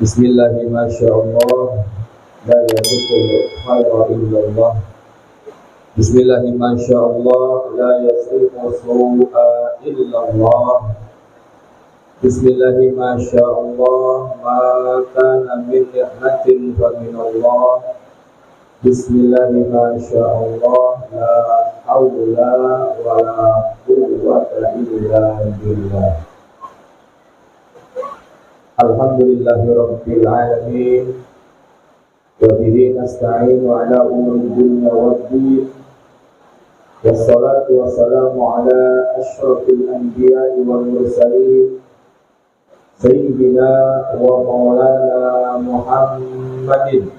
Bismillahirrahmanirrahim. Masyaallah, la yasrifu khairan illallah. Bismillahirrahmanirrahim. Masyaallah, la yasrifu su'a illallah. Bismillahirrahmanirrahim. Masyaallah, ma kana min ni'matin fa minallah. Bismillahirrahmanirrahim. Masyaallah, la haula wa la quwwata illa billah. Alhamdulillahirabbil alamin wa bihi nasta'inu ala umuri dunya waddin. Wassalatu wassalamu ala asyrafil anbiya'i wal mursalin sayyidina wa maulana Muhammadin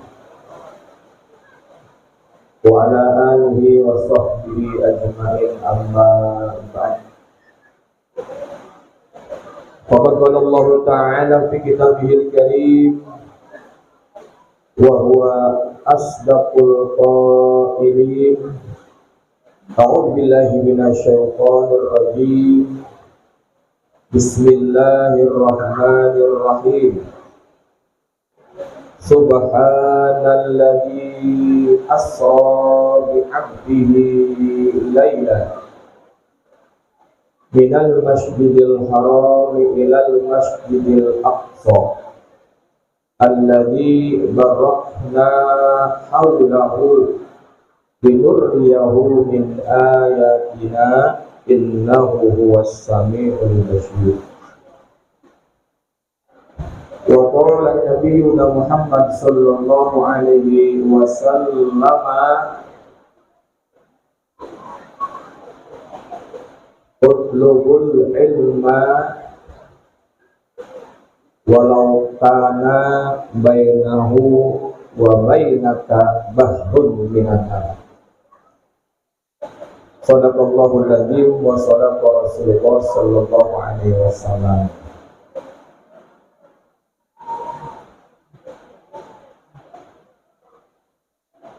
wa ala alihi wa sahbihi ajma'in, amma ba'd. Faqad qala Allah Ta'ala fi kitabihil karim wa huwa asdaqul qailin. A'udzu billahi minasy syaithanir rajim. Bismillahirrahmanirrahim. Subhanalladzi asra bi 'abdihi lailan minal masjidil haram ilal masjidil aqsa alladzi barakna hawlahu linuriyahu min ayatina innahu huwas samiul basir. Wa qala nabiyyuna Muhammad sallallahu alaihi wasallam, utlubul ilma walau kana bainahu wa bainaka bahrun minan nar. Shadaqallahul adzim wa shadaqa Rasulullah sallallahu alaihi wasallam.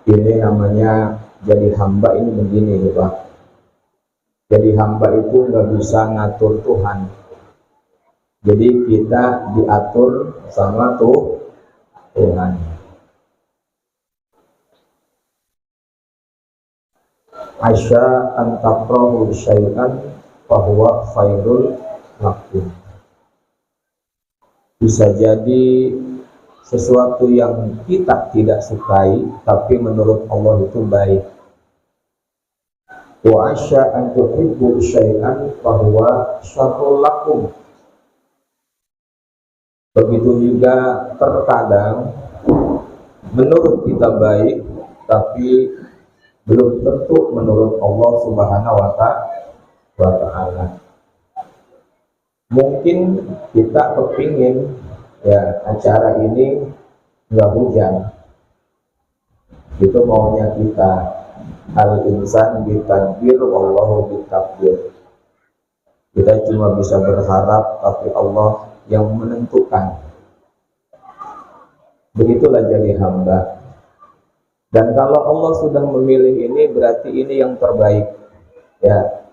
Ini namanya jadi hamba ini begini ya Pak. Jadi hamba itu nggak bisa ngatur Tuhan. Jadi kita diatur sama Tuhan. Asya antakrahu syai'an fahuwa khairul lakum. Bisa jadi sesuatu yang kita tidak sukai tapi menurut Allah itu baik. Wa asya an tuhibbu syai'an fahuwa syarrul lakum. Begitu juga terkadang menurut kita baik tapi belum tentu menurut Allah Subhanahu wa ta'ala. Mungkin kita kepingin ya acara ini nggak hujan, itu maunya kita. Al-insan bitakbir wallahu bitakbir. Kita cuma bisa berharap tapi Allah yang menentukan. Begitulah jadi hamba. Dan kalau Allah sudah memilih ini berarti ini yang terbaik. Ya.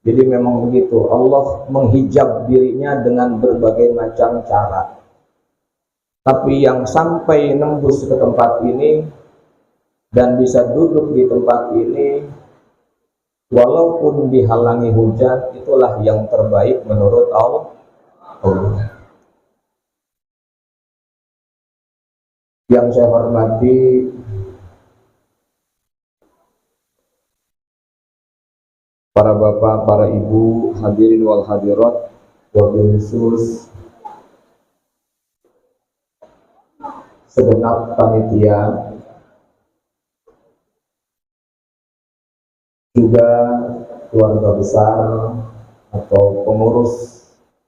Jadi memang begitu. Allah menghijab dirinya dengan berbagai macam cara. Tapi yang sampai nembus ke tempat ini dan bisa duduk di tempat ini walaupun dihalangi hujan, itulah yang terbaik menurut Allah. Yang saya hormati para bapak, para ibu, hadirin wal hadirat, wabil khusus segenap panitia, juga keluarga besar atau pengurus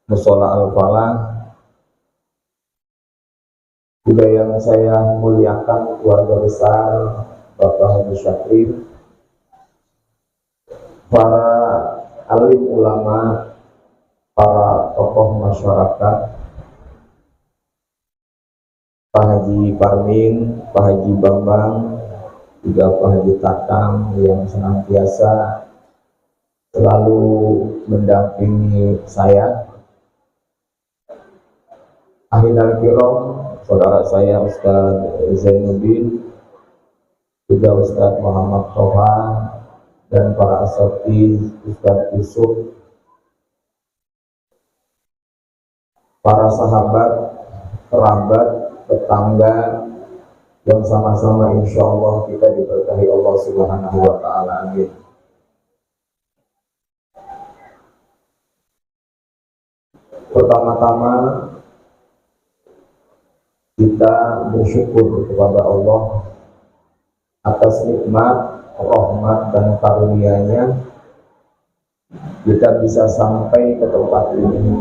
Mushola Al-Falah, juga yang saya muliakan keluarga besar Bapak Haji Syakir, para alim ulama, para tokoh masyarakat, Pak Haji Parmin, Pak Haji Bambang, juga Pak Haji Tatang yang senantiasa selalu mendampingi saya Ahilal kiram, saudara saya Ustaz Zainuddin, juga Ustaz Muhammad Toha, dan para asatiz Ustaz Yusuf, para sahabat, kerabat, tetangga, yang sama-sama insya Allah kita diberkahi Allah Subhanahu wa Ta'ala. Amin. Pertama-tama kita bersyukur kepada Allah atas nikmat, rahmat dan karunia-Nya kita bisa sampai ke tempat ini,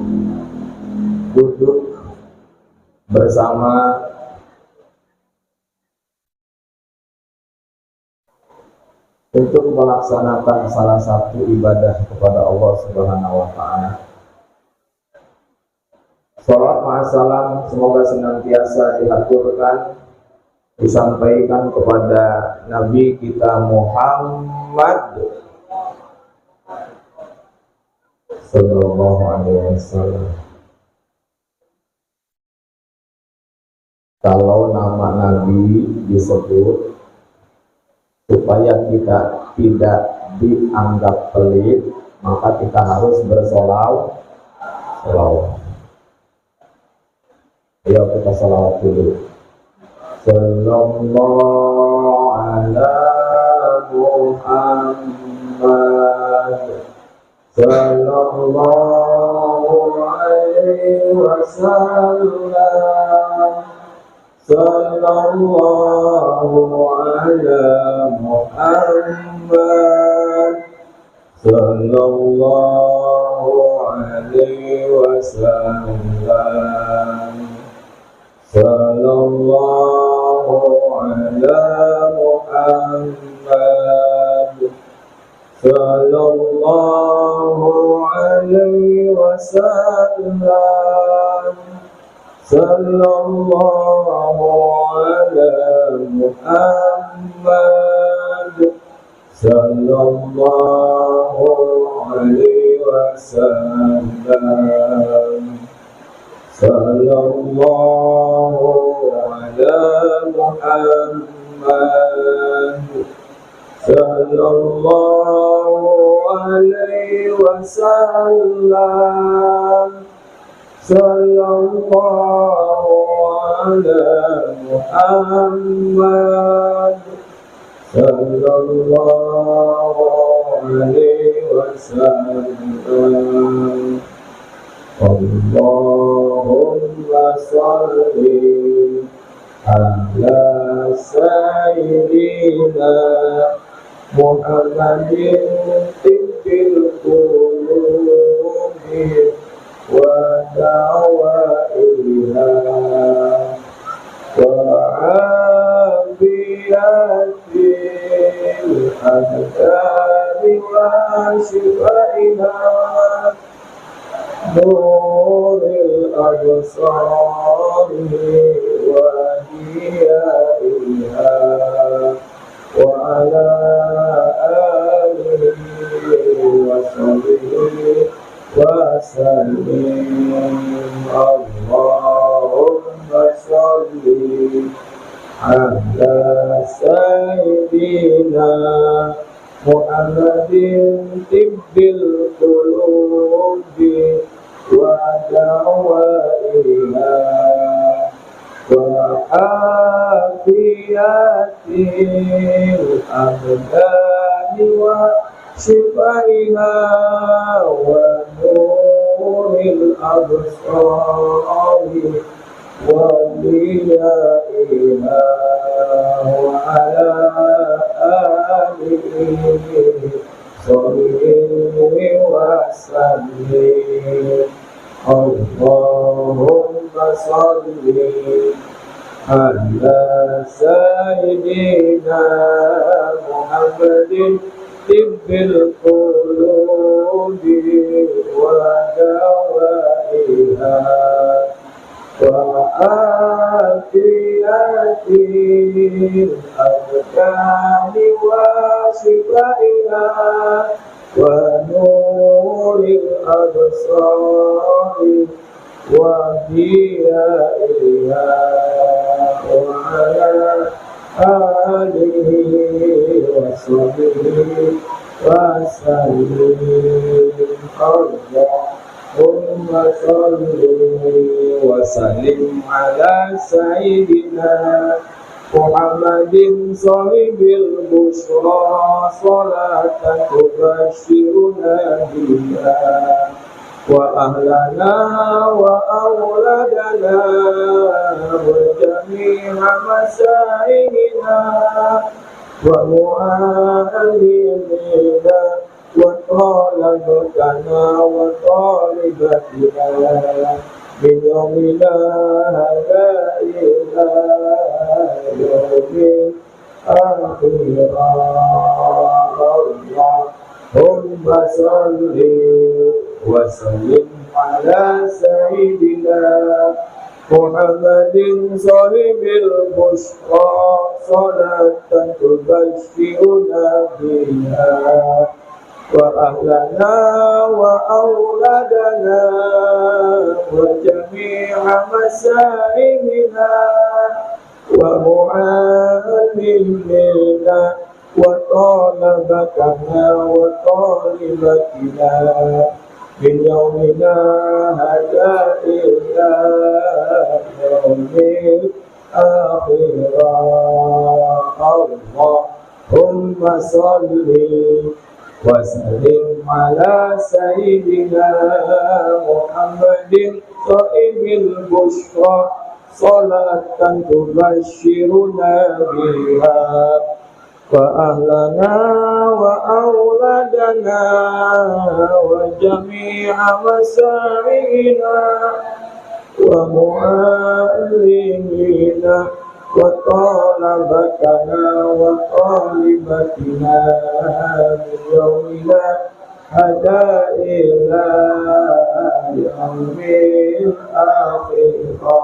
duduk bersama untuk melaksanakan salah satu ibadah kepada Allah Subhanahu wa Ta'ala. Salat ma'asalam semoga senantiasa dihaturkan, disampaikan kepada Nabi kita Muhammad sallallahu alaihi wasallam. Kalau nama Nabi disebut supaya kita tidak dianggap pelit, maka kita harus bersolawat. Ayo kita salawat dulu. Sallallahu ala Muhammad, sallallahu alaihi wasallam, sallallahu ala Muhammad, sallallahu alaihi wasallam, sallallahu ala Muhammad, sallallahu alaihi wasallam, sallallahu ala Muhammad, sallallahu alaihi wasallam, sallallahu ala Muhammad, sallallahu alaihi wasallam, sallallahu ala Muhammad, sallallahu alaihi wasallam. Allahumma salli ala sayyidina Muhammadin tibbil qulubi wa dawaiha wa afiyatil abdani wa shifaiha nuril absari wa diyaiha wa ala alihi wa sahbihi wa sallim. Allahumma salli ala sayyidina Muhammadin tibbil qulubi wa dawaiha wa afiyatil abdani wa shifaiha wa nuril absari wa diyaiha wa ala alihi salli wa sallim. Allahumma salli ala sayyidina Muhammadin tibbil qulubi wa dawaiha wa afiyatil abdani wa shifaiha wa nuril absari وأهديائها وعلى آله وصحبه وسلم. اللهم صل وسلم على سيدنا محمد صاحب البشرى صلاة تبشرنا بها وأهلنا وأولادنا وجميع مسائلنا ومعلمنا وطالبتنا وطالبتنا من يومنا هذا إلى يوم الآخرة. اللهم صل وسلم على سيدنا محمد صاحب البشرى صلاة تبشرنا بها وأهلنا وأولادنا وجميع مسائلنا ومعلمنا وطالبتنا وطالبتنا من يومنا هذا إلى يوم الآخرة. اللهم صل وسلم على سيدنا محمد صاحب البشرى صلاة تبشرنا بها وأهلنا وأولادنا وجميع مسائلنا ومعلمينا وطالبتنا وطالبتنا من يومنا هذا إلى يوم الآخرة.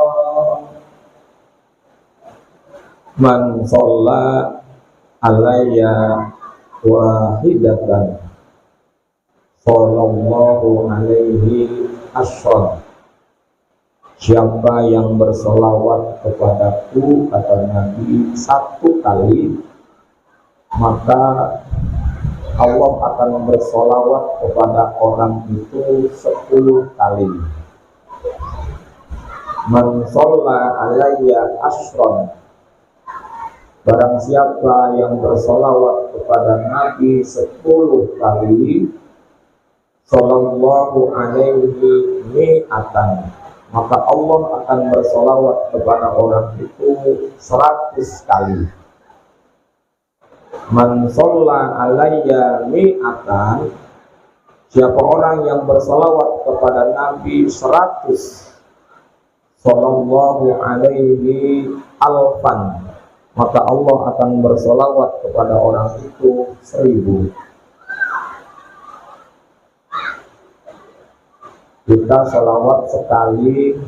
من صلى alayya wahidatan sallallahu alaihi asyram. Siapa yang bersolawat kepadaku, kata Nabi, 1 kali, maka Allah akan bersolawat kepada orang itu 10 kali. Man sholla alayya asyram, barang siapa yang bersolawat kepada Nabi 10 kali, sallallahu alaihi mi'atan, maka Allah akan bersolawat kepada orang itu 100 kali. Man sholla alayya mi'atan, siapa orang yang bersolawat kepada Nabi 100, sallallahu alaihi alfan, maka Allah akan bersolawat kepada orang itu 1000. Kita solawat sekali,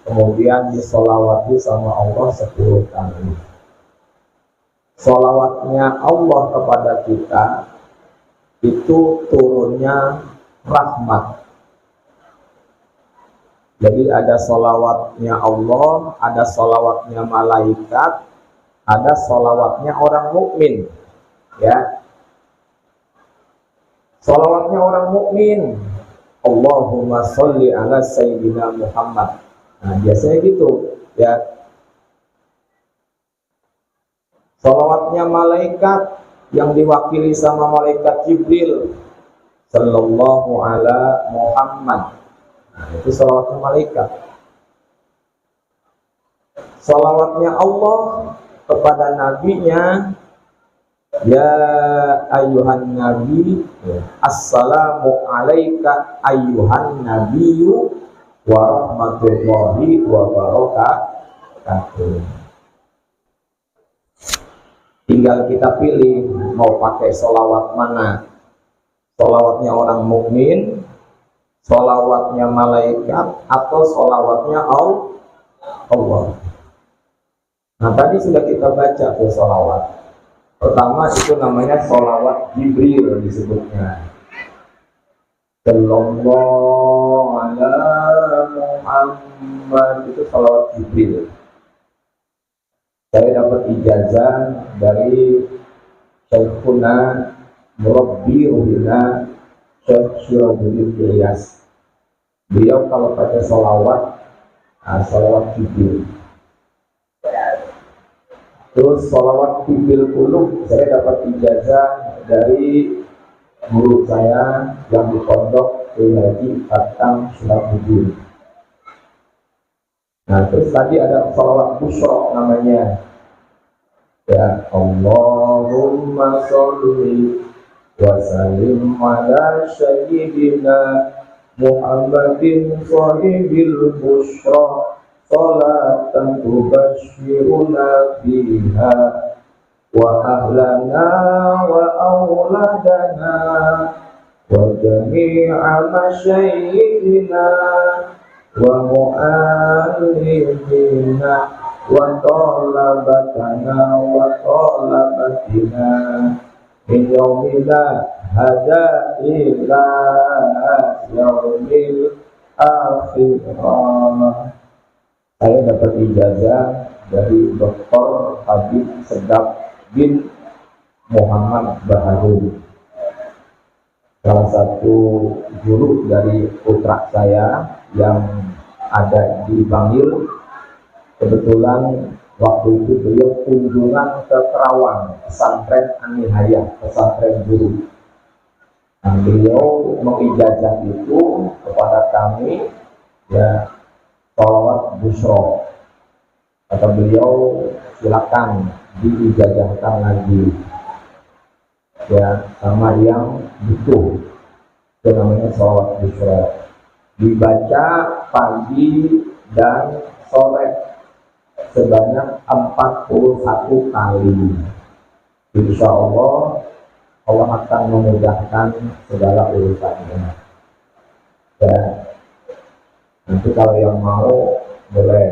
kemudian disolawati sama Allah 10 kali. Solawatnya Allah kepada kita itu turunnya rahmat. Jadi ada solawatnya Allah, ada solawatnya malaikat, ada solawatnya orang mukmin, ya. Solawatnya orang mukmin, Allahumma sholli ala sayyidina Muhammad. Nah, biasanya gitu, ya. Solawatnya malaikat yang diwakili sama malaikat Jibril, sallallahu ala Muhammad. Nah, itu solawatnya malaikat. Solawatnya Allah kepada nabinya, ya ayuhan nabi, assalamu alaika ayuhan nabiyyu wa rahmatullahi wa barakatuh. Tinggal kita pilih mau pakai solawat mana. Solawatnya orang mukmin, solawatnya malaikat, atau solawatnya Allah. Nah, tadi sudah kita baca tuh solawat. Pertama itu namanya solawat Jibril disebutnya. Sallallahu ala Muhammad itu salawat Jibril. Saya dapat ijazah dari Syekhuna Murabbi Ruhina Syekh Syirajuddin Ilyas. Beliau kalau pakai salawat, salawat Jibril. Terus salawat Jibril Qulub saya dapat ijazah dari guru saya yang di pondok Haji Fatang Syirajuddin. Nah, terus tadi ada salawat Busyra namanya. Ya, Allahumma sholli wa sallim ala sayyidina Muhammadin sahibil busyra salatan tubashshiruna biha wa ahlana wa auladana wa jami'a masyayikhina wa mu'allimina wa talabatana wa talabatina min yaumina hada ila yaumil akhirah. Saya dapat ijazah dari Dr. Habib Sedap bin Muhammad Baharun, salah satu guru dari putra saya yang ada di Bangil. Kebetulan waktu itu beliau kunjungan ke Kerawang, pesantren An-Nihayah, pesantren guru. Nah, beliau mengijazah itu kepada kami, ya, salawat Busyra. Kata beliau, silakan diijazahkan lagi, ya, sama yang butuh. Itu namanya salawat Busyra. Dibaca pagi dan sore sebanyak 41 kali. Insya Allah Allah akan memudahkan segala urusannya. Dan nanti kalau yang mau boleh.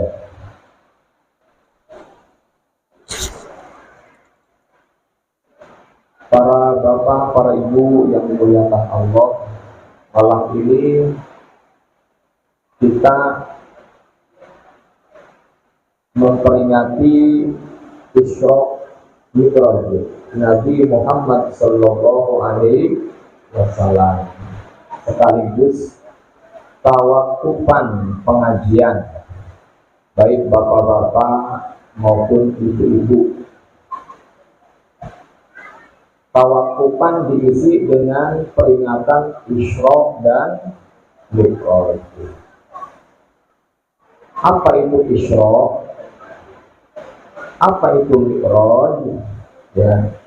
Para bapak, para ibu yang dimuliakan Allah, malam ini kita memperingati Isra Mi'raj Nabi Muhammad Sallallahu Alaihi Wasallam, sekaligus tawakufan pengajian baik bapak-bapak maupun ibu-ibu. Tawakufan diisi dengan peringatan Isra dan Mi'raj. Apa itu Isra? Apa itu Mi'raj? Ya,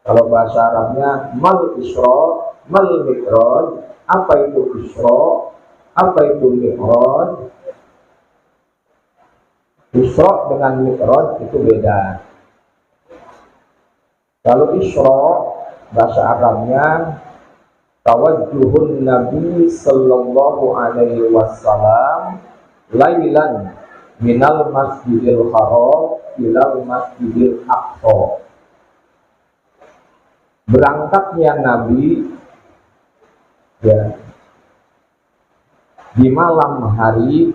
kalau bahasa Arabnya mal Isra, mal Mi'raj. Apa itu Isra? Apa itu Mi'raj? Isra dengan Mi'raj itu beda. Kalau Isra bahasa Arabnya tawajjuhun Nabi Sallallahu Alaihi Wasallam lailan minal masjidil haram ilal masjidil aqsa. Berangkatnya Nabi, ya, di malam hari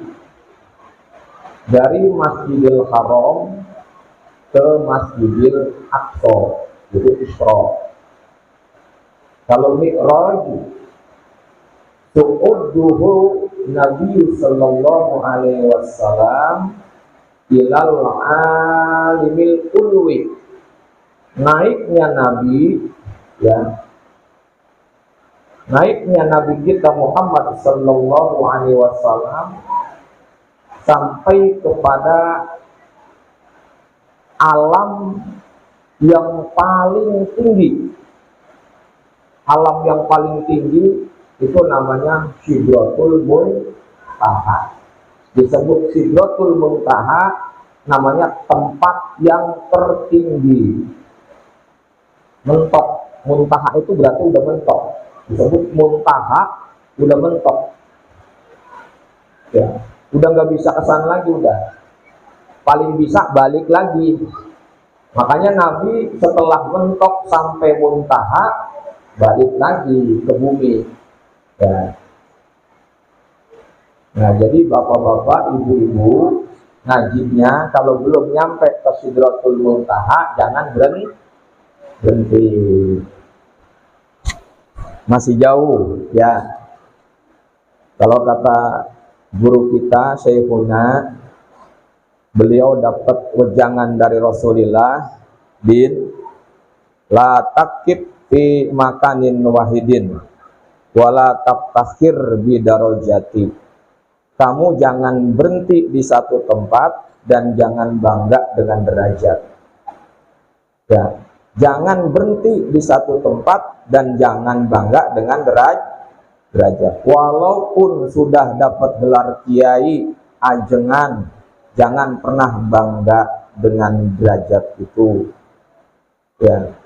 dari Masjidil Haram ke Masjidil Aqsa, itu Isra. Kalau Mi'raj, su'udduhu Nabi Sallallahu Alaihi Wasallam ilal alimil ulwi. Naiknya Nabi, ya, naiknya Nabi kita Muhammad Sallallahu Alaihi Wasallam sampai kepada alam yang paling tinggi. Alam yang paling tinggi itu namanya Sidratul Muntaha. Disebut Sidratul Muntaha, namanya tempat yang tertinggi. Mentok, muntaha itu berarti udah mentok. Disebut muntaha, udah mentok. Ya, udah nggak bisa kesana lagi, udah. Paling bisa balik lagi. Makanya Nabi setelah mentok sampai muntaha, balik lagi ke bumi. Ya. Nah, jadi bapak-bapak, ibu-ibu, ngajinya kalau belum nyampe ke Sidratul Muntaha jangan berhenti. Masih jauh ya. Kalau kata guru kita Syekhuna, beliau dapat wejangan dari Rasulullah, bin la takib fi makanin wahidin wala tabtakhir bi darajati. Kamu jangan berhenti di satu tempat dan jangan bangga dengan derajat. Ya, jangan berhenti di satu tempat dan jangan bangga dengan derajat. Walaupun sudah dapat gelar kiai, ajengan, jangan pernah bangga dengan derajat itu. Ya.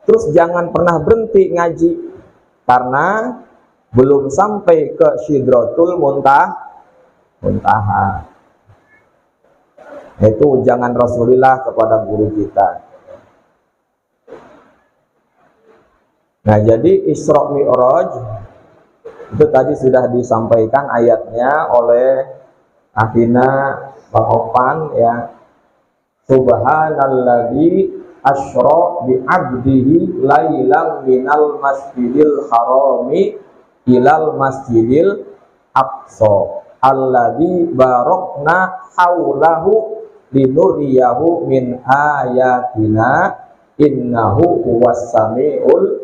Terus jangan pernah berhenti ngaji karena belum sampai ke Sidratul Muntaha. Itu jangan Rasulullah kepada guru kita. Nah, jadi Isra Mi'raj itu tadi sudah disampaikan ayatnya oleh akhina Bang Opan ya. Subhanalladzi asra bi 'abdihi lailan minal masjidil harami ilal masjidil aqsa alladzi barokna haulahu linuriyahu min ayatina innahu huwas samiul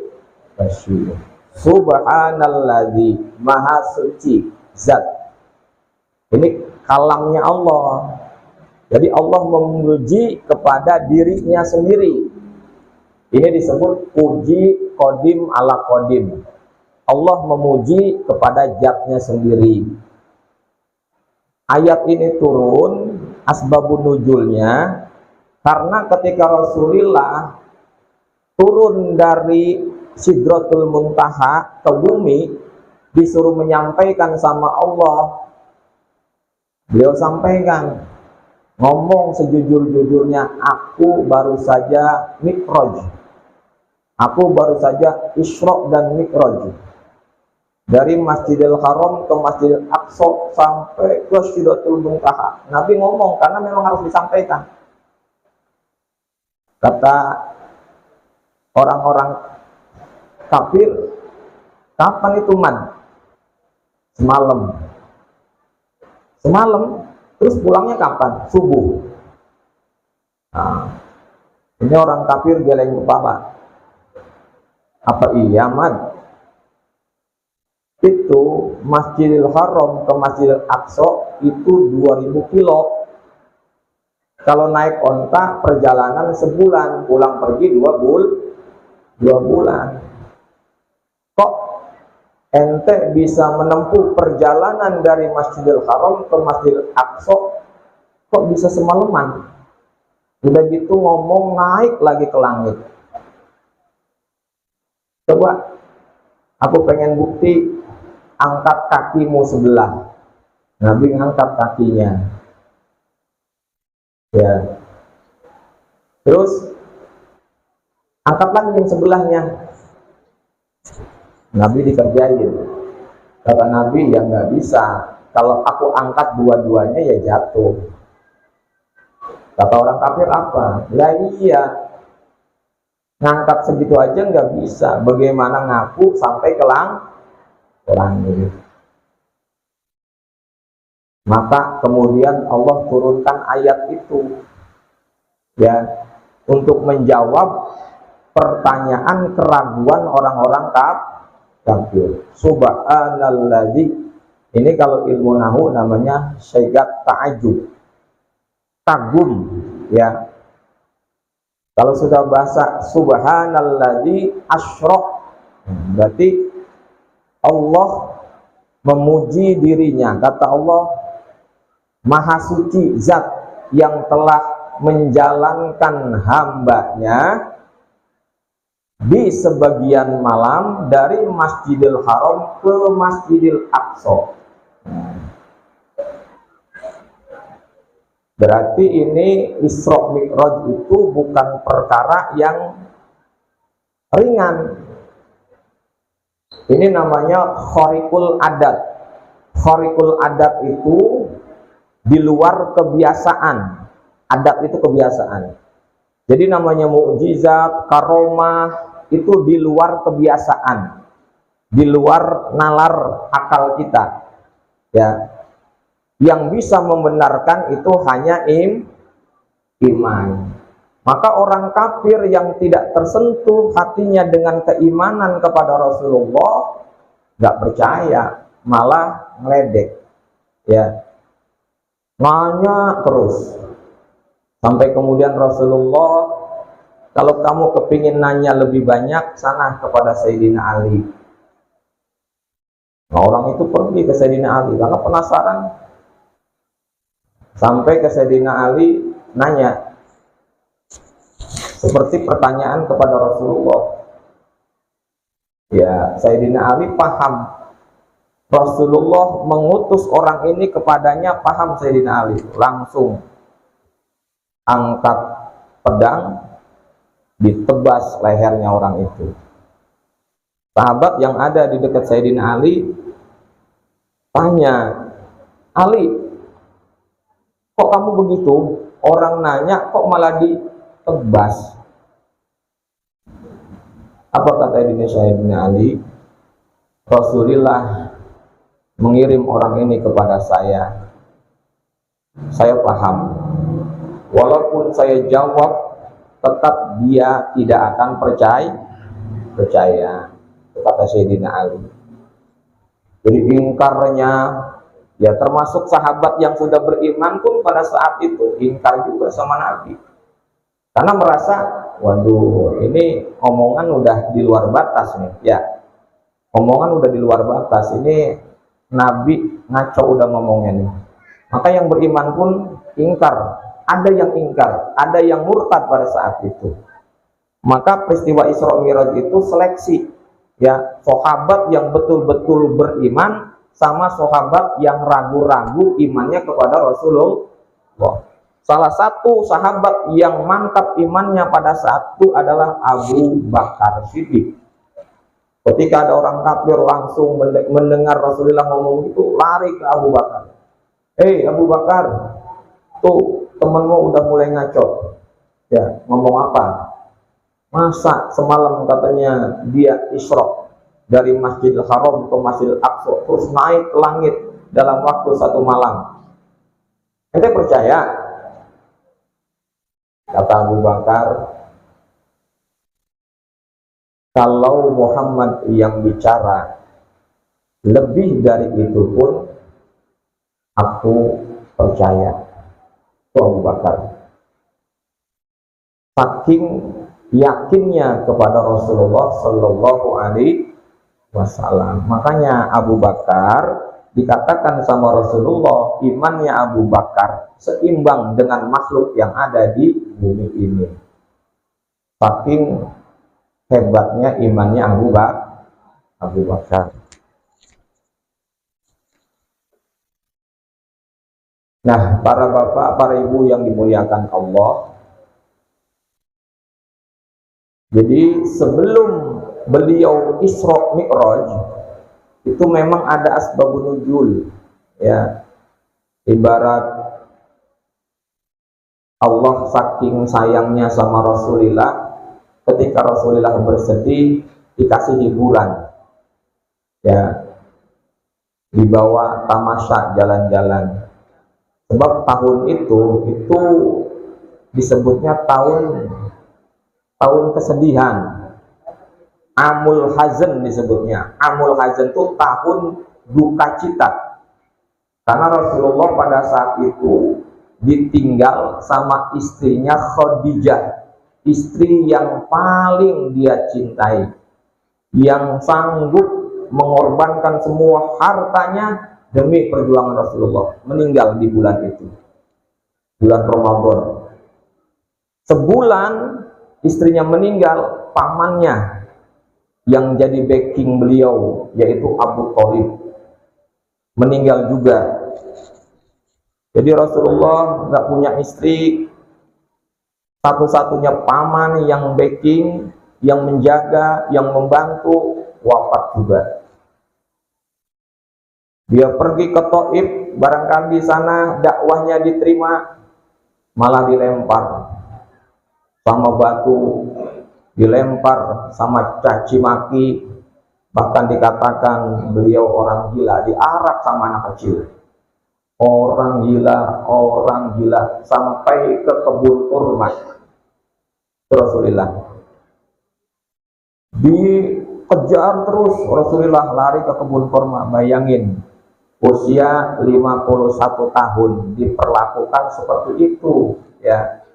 basir. Subhanalladzi, maha suci zat. Ini kalamnya Allah. Jadi Allah memuji kepada dirinya sendiri. Ini disebut puji qadim ala qadim. Allah memuji kepada zatnya sendiri. Ayat ini turun, asbabun nuzulnya, karena ketika Rasulullah turun dari Sidratul Muntaha ke bumi, disuruh menyampaikan sama Allah. Beliau sampaikan, ngomong sejujur-jujurnya, aku baru saja Mi'raj. Aku baru saja Isra dan Mi'raj. Dari Masjidil Haram ke Masjidil Aqsa sampai ke Sidratul Muntaha. Nabi ngomong karena memang harus disampaikan. Kata orang-orang kafir, kapan itu man? Semalam. Terus pulangnya kapan? Subuh. Nah, ini orang kafir geleng kepala. Apa iya man? Itu Masjidil Haram ke Masjidil Aqsa itu 2000 kilo. Kalau naik onta perjalanan sebulan, pulang pergi 2 bulan. Kok ente bisa menempuh perjalanan dari Masjidil Haram ke Masjidil Aqsa kok bisa semalaman? Udah gitu ngomong naik lagi ke langit. Coba aku pengen bukti, angkat kakimu sebelah. Nabi ngangkat kakinya. Ya. Terus angkat lagi yang sebelahnya. Nabi dikerjain. Kata Nabi, ya nggak bisa. Kalau aku angkat dua-duanya ya jatuh. Kata orang kafir apa? Ya iya. Ngangkat segitu aja nggak bisa. Bagaimana ngaku sampai ke langit? Maka kemudian Allah turunkan ayat itu ya untuk menjawab pertanyaan keraguan orang-orang kafir. Subhanalladzi, ini kalau ilmu nahu namanya syaigat ta'ajub, kagum ya. Kalau sudah bahasa subhanalladzi asyraq, berarti Allah memuji dirinya. Kata Allah, maha suci zat yang telah menjalankan hambanya di sebagian malam dari Masjidil Haram ke Masjidil Aqsa. Berarti ini Isra Mi'raj itu bukan perkara yang ringan. Ini namanya khariqul adat. Khariqul adat itu di luar kebiasaan. Adat itu kebiasaan. Jadi namanya mukjizat, karomah itu di luar kebiasaan, di luar nalar akal kita. Ya, yang bisa membenarkan itu hanya iman. Maka orang kafir yang tidak tersentuh hatinya dengan keimanan kepada Rasulullah nggak percaya, malah ngeledek, ya, nanya terus sampai kemudian Rasulullah, kalau kamu kepingin nanya lebih banyak, sana kepada Sayyidina Ali. Nah, orang itu pergi ke Sayyidina Ali karena penasaran. Sampai ke Sayyidina Ali nanya seperti pertanyaan kepada Rasulullah. Ya, Sayyidina Ali paham Rasulullah mengutus orang ini kepadanya, paham Sayyidina Ali, langsung angkat pedang, ditebas lehernya orang itu. Sahabat yang ada di dekat Sayyidina Ali tanya, Ali, kok kamu begitu? Orang nanya kok malah ditebas? Apa kata Sayyidina Ali? Rasulullah mengirim orang ini kepada saya. Saya paham. Walaupun saya jawab, tetap dia tidak akan percaya. Kata Sayyidina Ali. Jadi ingkarnya, ya termasuk sahabat yang sudah beriman pun pada saat itu ingkar juga sama Nabi. Karena merasa, waduh, ini omongan udah di luar batas nih, ya. Omongan udah di luar batas, ini Nabi ngaco udah ngomongnya nih. Maka yang beriman pun ingkar, ada yang ingkar, ada yang murtad pada saat itu. Maka peristiwa Isra Mi'raj itu seleksi, ya, sahabat yang betul-betul beriman sama sahabat yang ragu-ragu imannya kepada Rasulullah. Salah satu sahabat yang mantap imannya pada saat itu adalah Abu Bakar Siddiq. Ketika ada orang kafir langsung mendengar Rasulullah ngomong itu, lari ke Abu Bakar. Hei Abu Bakar, tuh temenmu udah mulai ngaco. Ya, ngomong apa? Masa semalam katanya dia Isra dari Masjidil Haram ke Masjidil Aqsa, terus naik ke langit dalam waktu 1 malam. Ente percaya? Kata Abu Bakar, kalau Muhammad yang bicara lebih dari itu pun aku percaya. Itu Abu Bakar. Saking yakinnya kepada Rasulullah Shallallahu Alaihi Wasallam. Makanya Abu Bakar dikatakan sama Rasulullah, imannya Abu Bakar seimbang dengan makhluk yang ada di bumi ini. Saking hebatnya imannya Abu Bakar. Nah, para bapak, para ibu yang dimuliakan Allah, jadi sebelum beliau Isra Mi'raj itu memang ada asbabun nuzul, ya. Ibarat Allah saking sayangnya sama Rasulullah, ketika Rasulullah bersedih dikasih hiburan, ya, dibawa tamasya jalan-jalan. Sebab tahun itu disebutnya tahun kesedihan, Amul Hazan disebutnya. Amul Hazan itu tahun duka cita, karena Rasulullah pada saat itu ditinggal sama istrinya Khadijah, istri yang paling dia cintai, yang sanggup mengorbankan semua hartanya demi perjuangan Rasulullah, meninggal di bulan itu, bulan Ramadan. Sebulan istrinya meninggal, pamannya yang jadi backing beliau yaitu Abu Thalib meninggal juga. Jadi Rasulullah nggak punya istri, satu-satunya paman yang backing, yang menjaga, yang membantu, wafat juga. Dia pergi ke Taif, barangkali di sana dakwahnya diterima, malah dilempar sama batu, dilempar sama caci maki, bahkan dikatakan beliau orang gila, diarak sama anak kecil. Orang gila, sampai ke kebun kurma. Rasulullah dikejar terus, Rasulullah lari ke kebun kurma. Bayangin, usia 51 tahun diperlakukan seperti itu, ya,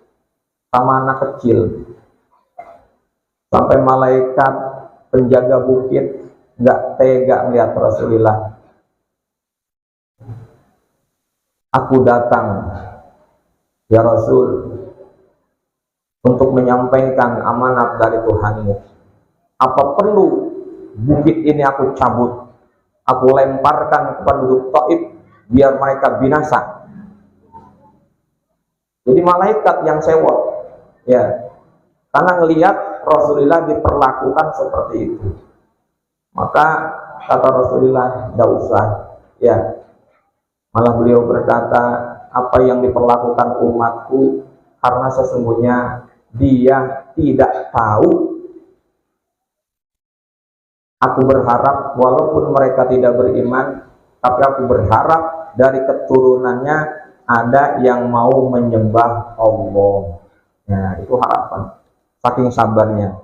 sama anak kecil. Sampai malaikat penjaga bukit nggak tega melihat Rasulullah. Aku datang, ya Rasul, untuk menyampaikan amanat dari Tuhanmu. Apa perlu bukit ini aku cabut, aku lemparkan ke penduduk Taif biar mereka binasa? Jadi malaikat yang sewot, ya, karena ngelihat Rasulullah diperlakukan seperti itu. Maka kata Rasulullah, tidak usah, ya. Malah beliau berkata, apa yang diperlakukan umatku, karena sesungguhnya dia tidak tahu. Aku berharap walaupun mereka tidak beriman, tapi aku berharap dari keturunannya ada yang mau menyembah Allah. Nah, itu harapan. Saking sabarnya.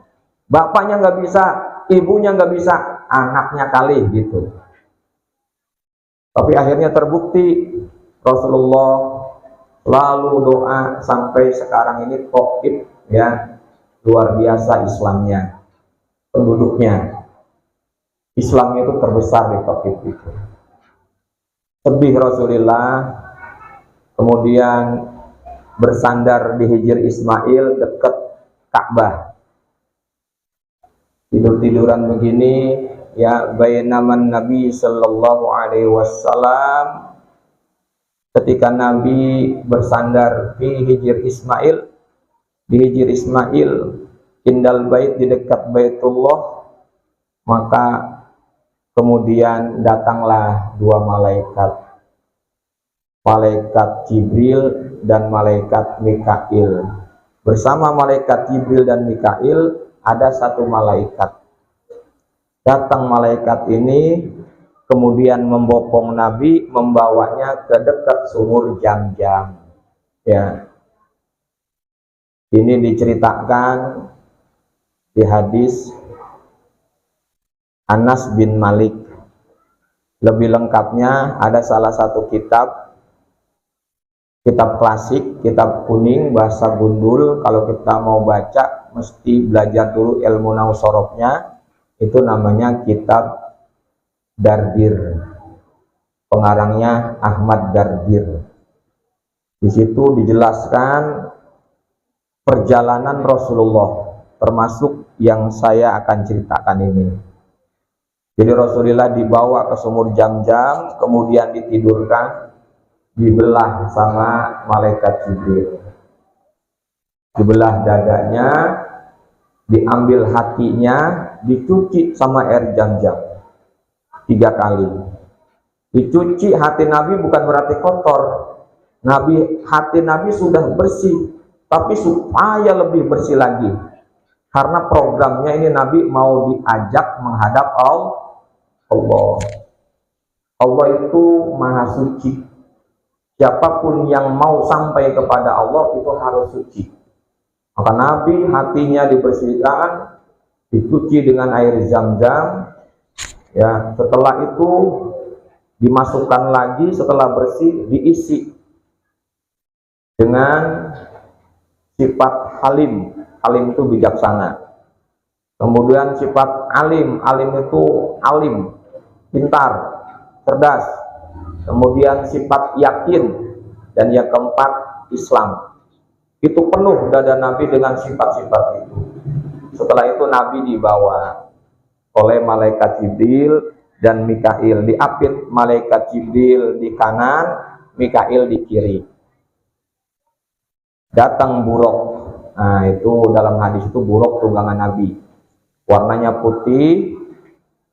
Bapaknya nggak bisa, ibunya nggak bisa, anaknya kali gitu. Tapi akhirnya terbukti Rasulullah lalu doa sampai sekarang ini Taif, ya, luar biasa Islamnya, penduduknya. Islam itu terbesar di Taif itu. Sedih Rasulullah, kemudian bersandar di Hijr Ismail dekat Ka'bah. Tidur-tiduran begini, ya, bainaman Nabi sallallahu alaihi wasallam, ketika Nabi bersandar di Hijr Ismail, indal bait, di dekat Baitullah, maka kemudian datanglah dua malaikat, malaikat Jibril dan malaikat Mikail. Bersama malaikat Jibril dan Mikail ada satu malaikat. Datang malaikat ini kemudian membopong Nabi, membawanya ke dekat sumur Jam-Jam. Ya, ini diceritakan di hadis Anas bin Malik. Lebih lengkapnya ada salah satu kitab klasik, kitab kuning bahasa gundul. Kalau kita mau baca mesti belajar dulu ilmu nahwu sorofnya. Itu namanya kitab Dardir, pengarangnya Ahmad Dardir. Di situ dijelaskan perjalanan Rasulullah, termasuk yang saya akan ceritakan ini. Jadi Rasulullah dibawa ke sumur Jam-Jam, kemudian ditidurkan, dibelah sama malaikat Jibril. Dibelah dadanya, diambil hatinya, dicuci sama air Jam-Jam 3 kali. Dicuci hati Nabi bukan berarti kotor. Hati Nabi sudah bersih, tapi supaya lebih bersih lagi, karena programnya ini Nabi mau diajak menghadap Allah. Allah itu maha suci. Siapapun yang mau sampai kepada Allah itu harus suci. Maka Nabi hatinya dibersihkan, dicuci dengan air Zam-Zam, ya. Setelah itu dimasukkan lagi, setelah bersih diisi dengan sifat halim. Halim itu bijaksana. Kemudian sifat alim. Alim itu alim, pintar, cerdas. Kemudian sifat yakin. Dan yang keempat, Islam. Itu penuh dada Nabi dengan sifat-sifat itu. Setelah itu Nabi dibawa oleh malaikat Jibril dan Mikail. Diapit malaikat Jibril di kanan, Mikail di kiri. Datang buruk. Nah, itu dalam hadis itu buruk tunggangan Nabi. Warnanya putih,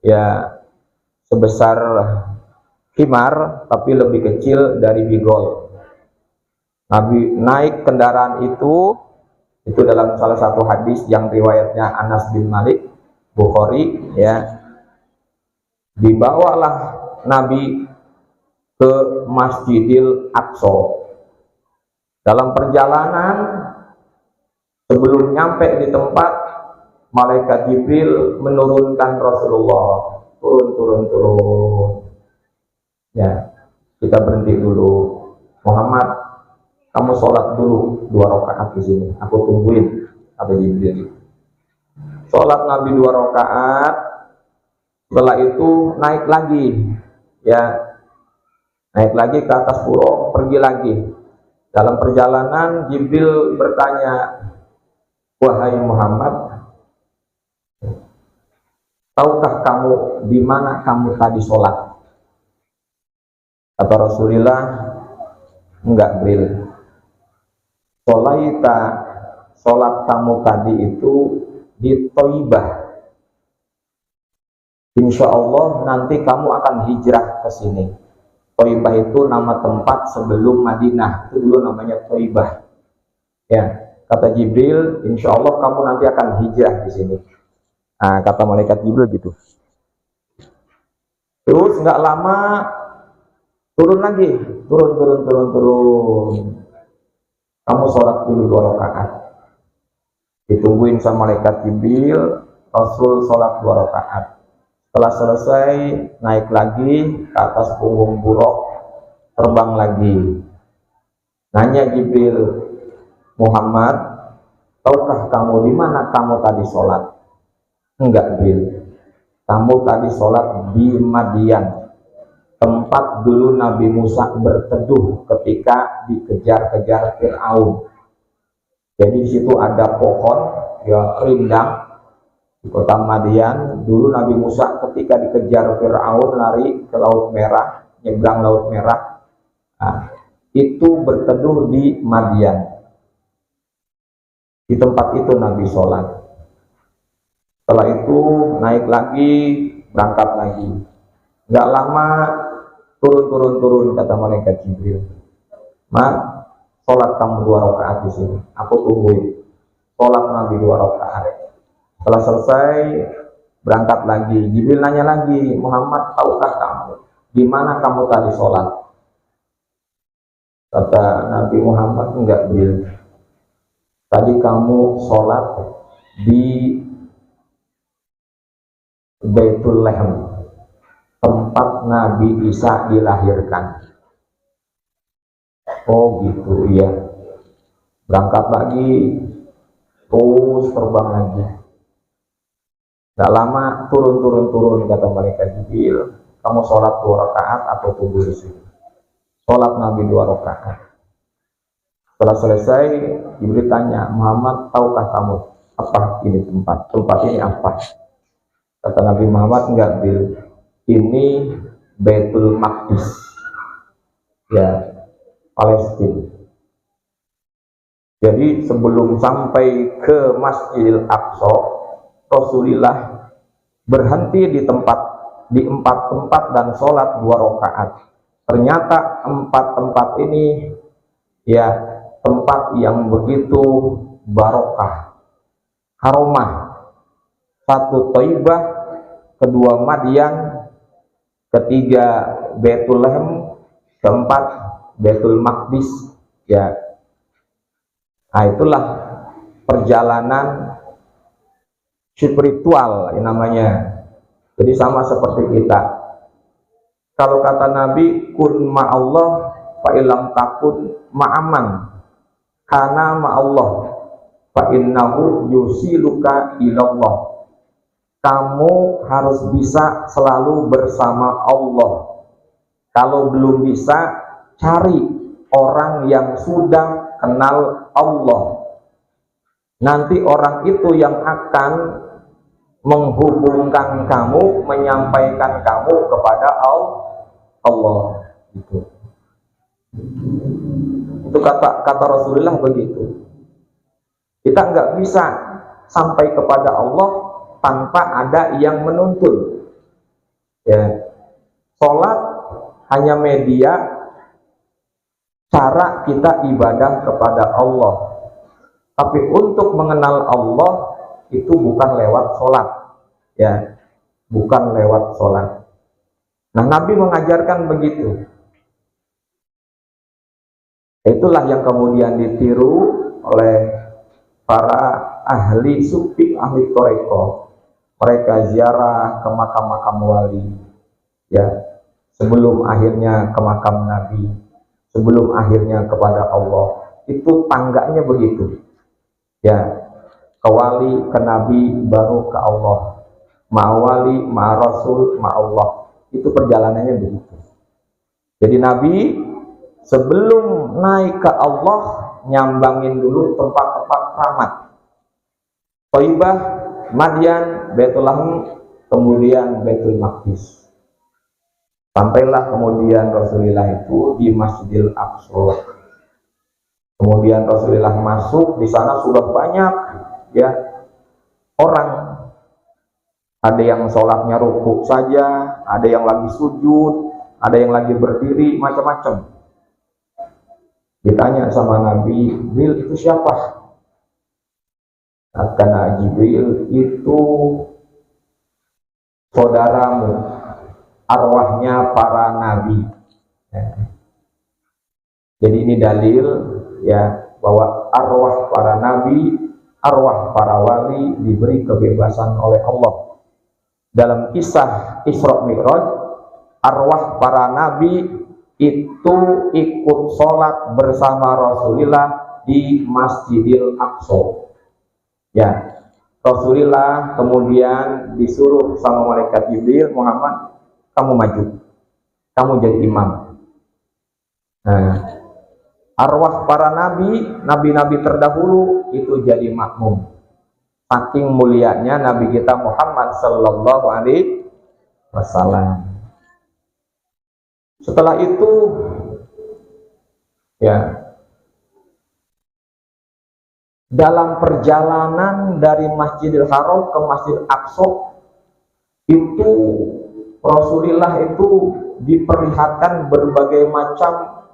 ya, sebesar himar tapi lebih kecil dari bigol. Nabi naik kendaraan itu dalam salah satu hadis yang riwayatnya Anas bin Malik Bukhari, ya. Dibawalah Nabi ke Masjidil Aqsa. Dalam perjalanan sebelum nyampe di tempat, malaikat Jibril menurunkan Rasulullah, turun. Ya, kita berhenti dulu. Muhammad, kamu sholat dulu 2 rakaat di sini. Aku tungguin, kata Jibril. Sholat Nabi 2 rakaat. Setelah itu naik lagi, ya, naik lagi ke atas pura, pergi lagi. Dalam perjalanan Jibril bertanya, wahai Muhammad, tahukah kamu di mana kamu tadi sholat? Kata Rasulullah, enggak, Bril. Sholat kamu tadi itu di Thaibah. Insya Allah nanti kamu akan hijrah ke sini. Thaibah itu nama tempat sebelum Madinah, itu dulu namanya Thaibah. Ya, kata Jibril, insya Allah kamu nanti akan hijrah di sini. Nah, kata malaikat Jibril gitu. Terus nggak lama turun lagi, turun. Kamu sholat dulu 2 rakaat. Ditungguin sama malaikat Jibril, Rasul sholat 2 rakaat. Setelah selesai, naik lagi ke atas punggung buruk, terbang lagi. Nanya Jibril, Muhammad, tahukah kamu di mana kamu tadi sholat? Enggak, Jibril. Kamu tadi sholat di Madian, tempat dulu Nabi Musa berteduh ketika dikejar-kejar Fir'aun. Jadi di situ ada pohon yang rindang. Di kota Madian, dulu Nabi Musa ketika dikejar Fir'aun lari ke Laut Merah, nyebrang Laut Merah, nah, itu berteduh di Madian. Di tempat itu Nabi sholat. Setelah itu naik lagi, berangkat lagi. Nggak lama turun, kata malaikat Jibril. Mat, sholat kamu 2 rakaat di sini. Aku tungguin. Sholat Nabi 2 rakaat. Setelah selesai, berangkat lagi. Jibril nanya lagi, Muhammad, tahukah kamu di mana kamu tadi sholat? Kata Nabi Muhammad, enggak, Jibril. Tadi kamu sholat di Baitul Lahm, tempat Nabi Isa dilahirkan. Oh gitu, iya. Berangkat lagi, terus terbang lagi. Gak lama turun, kata malaikat Jibril, kamu sholat 2 rakaat atau tunggu di sini. Sholat Nabi 2 rakaat. Setelah selesai, Jibril tanya, Muhammad, tahukah kamu apa ini tempat ini apa? Kata Nabi Muhammad, enggak, Bil, ini Baitul Maqdis, ya, Palestina. Jadi sebelum sampai ke Masjidil Aqsa, Rasulullah berhenti di 4 tempat dan sholat 2 rakaat. Ternyata 4 tempat ini, ya, tempat yang begitu barokah, haromah. 1 Thaibah, 2 Madian, 3 Baitul Lahm, 4 Baitul Maqdis, ya. Nah, itulah perjalanan spiritual yang namanya. Jadi sama seperti kita. Kalau kata Nabi, kun ma'allah fa ilam takun ma'aman, kana ma'allah fa innahu yusiluka ilallah. Kamu harus bisa selalu bersama Allah. Kalau belum bisa, cari orang yang sudah kenal Allah. Nanti orang itu yang akan menghubungkan kamu, menyampaikan kamu kepada Allah. Itu kata Rasulullah begitu. Kita nggak bisa sampai kepada Allah tanpa ada yang menuntun. Ya, sholat hanya media cara kita ibadah kepada Allah. Tapi untuk mengenal Allah itu bukan lewat sholat, ya, bukan lewat sholat. Nah, Nabi mengajarkan begitu. Itulah yang kemudian ditiru oleh para ahli sufi, ahli thariqah. Mereka ziarah ke makam-makam wali, ya, sebelum akhirnya ke makam Nabi, sebelum akhirnya kepada Allah. Itu tangganya begitu, ya, ke wali, ke Nabi, baru ke Allah. Ma'awali, ma'arasul, ma'allah. Itu perjalanannya begitu. Jadi Nabi sebelum naik ke Allah, nyambangin dulu tempat-tempat keramat. Thaibah, Madyan, Baitul Lahum, kemudian Baitul Maqdis. Sampailah kemudian Rasulullah itu di Masjidil Aqsa. Kemudian Rasulullah masuk, di sana sudah banyak, ya, orang. Ada yang sholatnya rukuk saja, ada yang lagi sujud, ada yang lagi berdiri, macam-macam. Ditanya sama Nabi, Jibril itu siapa? Karena Jibril itu saudaramu, arwahnya para nabi. Jadi ini dalil, ya, bahwa arwah para nabi, arwah para wali diberi kebebasan oleh Allah. Dalam kisah Isra Mi'raj, arwah para nabi itu ikut sholat bersama Rasulullah di Masjidil Aqsa. Ya, Rasulullah kemudian disuruh sama malaikat Jibril, Muhammad, kamu maju, kamu jadi imam. Nah, arwah para nabi, nabi-nabi terdahulu itu jadi makmum. Saking mulianya Nabi kita Muhammad Sallallahu Alaihi Wasallam. Setelah itu, ya, dalam perjalanan dari Masjidil Haram ke Masjid Aqsa itu Rasulullah itu diperlihatkan berbagai macam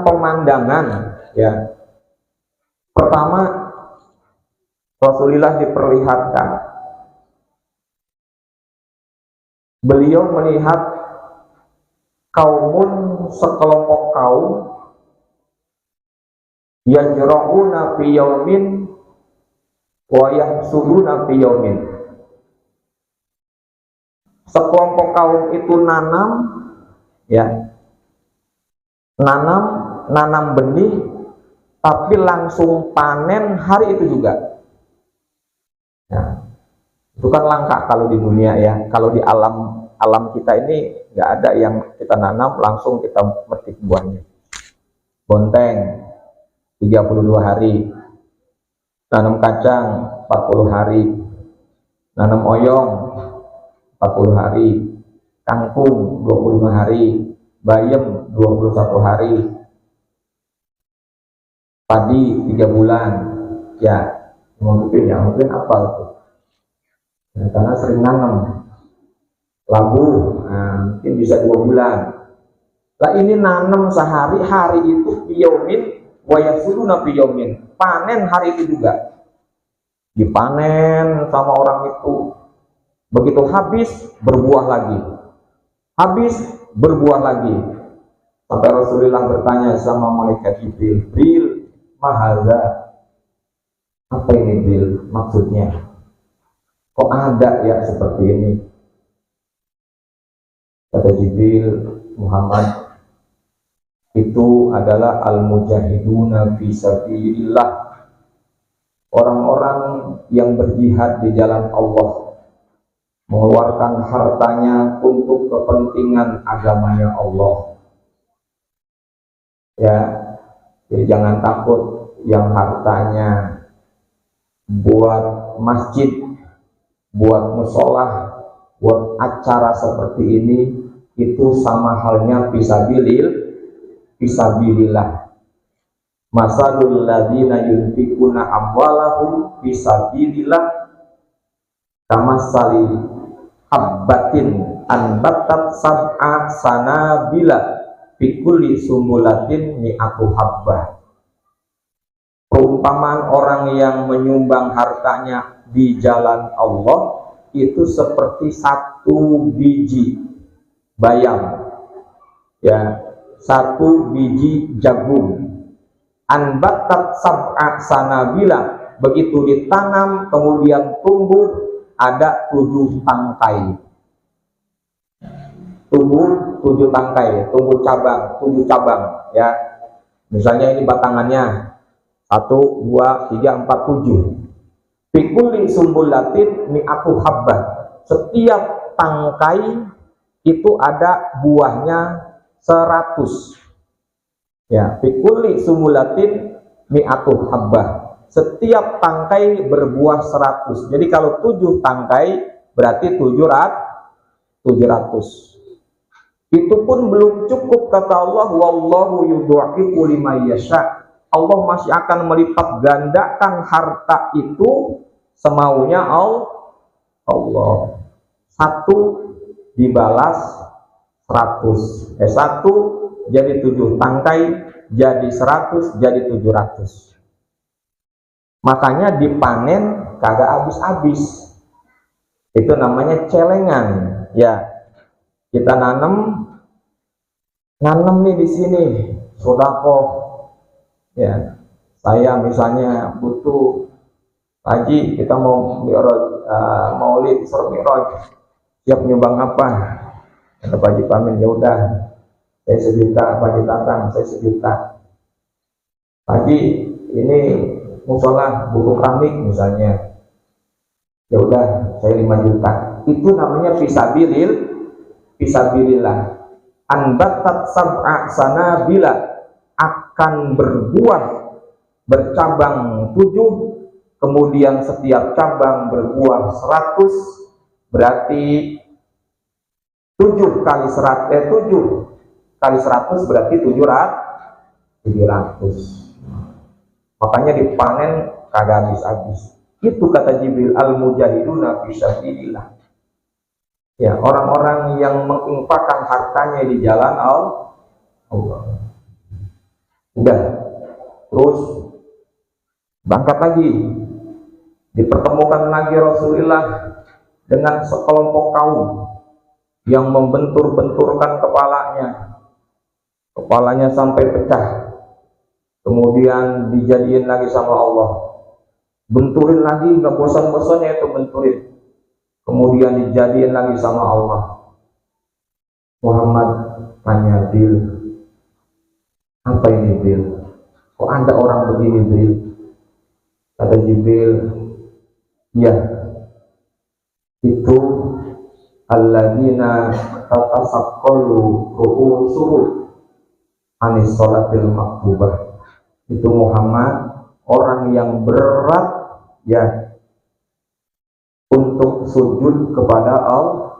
pemandangan, ya. Pertama, Rasulullah diperlihatkan, beliau melihat sekelompok kaum yajra'una fi yaumin wa yahsuduna fi yaumin. Sekelompok kaum itu nanam, ya, nanam benih, tapi langsung panen hari itu juga. Nah, itu kan langka kalau di dunia, ya. Kalau di alam kita ini nggak ada yang kita nanam langsung kita metik buahnya. Bonteng 32 hari, nanam kacang 40 hari, nanam oyong 40 hari, kangkung 25 hari, bayam 21 hari, padi 3 bulan, ya, mungkin apa itu? Nah, karena sering nanam labu, nah, mungkin bisa 2 bulan. Lah ini nanam sehari, hari itu piyomin, wayasuduna piyomin, panen hari itu juga, dipanen sama orang itu. Begitu habis, berbuah lagi, habis, berbuah lagi. Sampai Rasulullah bertanya sama malaikat Jibril, Jibril, mahaza, apa ini Jibril, maksudnya? Kok ada ya seperti ini? Kata Jibril, Muhammad, itu adalah al-mujahiduna fi sabilillah, orang-orang yang berjihad di jalan Allah, mengeluarkan hartanya untuk kepentingan agamanya Allah. Ya, jadi jangan takut yang hartanya buat masjid, buat musolah, buat acara seperti ini, itu sama halnya fisabilillah. Masalul ladzina yunfikuna amwalahum fisabilillah Kamasali habbatin anbatat sab'a sanabila bikulli sumulatin mi'atu habbah. Perumpamaan orang yang menyumbang hartanya di jalan Allah itu seperti satu biji bayam, ya, satu biji jagung. Anbatat sab'a sanabila, begitu ditanam kemudian tumbuh ada 7 tangkai. Tumbuh 7 tangkai, tumbuh cabang, 7 cabang, ya. Misalnya ini batangannya 1, 2, 3, 4, 7. Fikuli sumbulatin mi'atu habbah. Setiap tangkai itu ada buahnya 100. Ya, fikuli sumbulatin mi'atu habbah. Setiap tangkai berbuah 100. Jadi kalau 7 tangkai berarti 700. Itu pun belum cukup, kata Allah, wallahu yudha'ifu liman yasha. Allah masih akan melipat gandakan harta itu semaunya Allah. 1 dibalas 100. 1 jadi 7 tangkai, jadi 100, jadi 700. Makanya dipanen kagak habis-habis. Itu namanya celengan, ya. Kita nanam nih di sini, sodako. Ya, saya misalnya butuh haji, kita mau maulid Isra Mi'raj, siap nyumbang apa? Kata Pak Haji Pamin, ya udah, saya 1 juta, Pak Haji Tatang, saya 1 juta. Haji, ini musola buku keramik misalnya, ya udah, saya 5 juta. Itu namanya fisabilillah. Anbatat sab'a sanabila, akan berbuah bercabang 7, kemudian setiap cabang berbuah 100, berarti 7 kali 100 berarti 700. Makanya dipanen kagak habis-habis. Itu kata Jibril, al-mujahiduna fi sabilillah. Ya, orang-orang yang menginfakkan hartanya di jalan Allah. Udah, terus berangkat lagi, dipertemukan lagi Rasulullah dengan sekelompok kaum yang membentur-benturkan kepalanya sampai pecah, kemudian dijadiin lagi sama Allah, benturin lagi, nggak bosan-bosannya itu benturin, kemudian dijadiin lagi sama Allah. Muhammad tanya, Bil, apa ini Bil? Kok ada orang begini Bil? Kata Jibril, ya, itu alladzina tatasaqqalu ru'usuhum anis sholatil maktubah. Itu Muhammad, orang yang berat, ya, untuk sujud kepada Allah,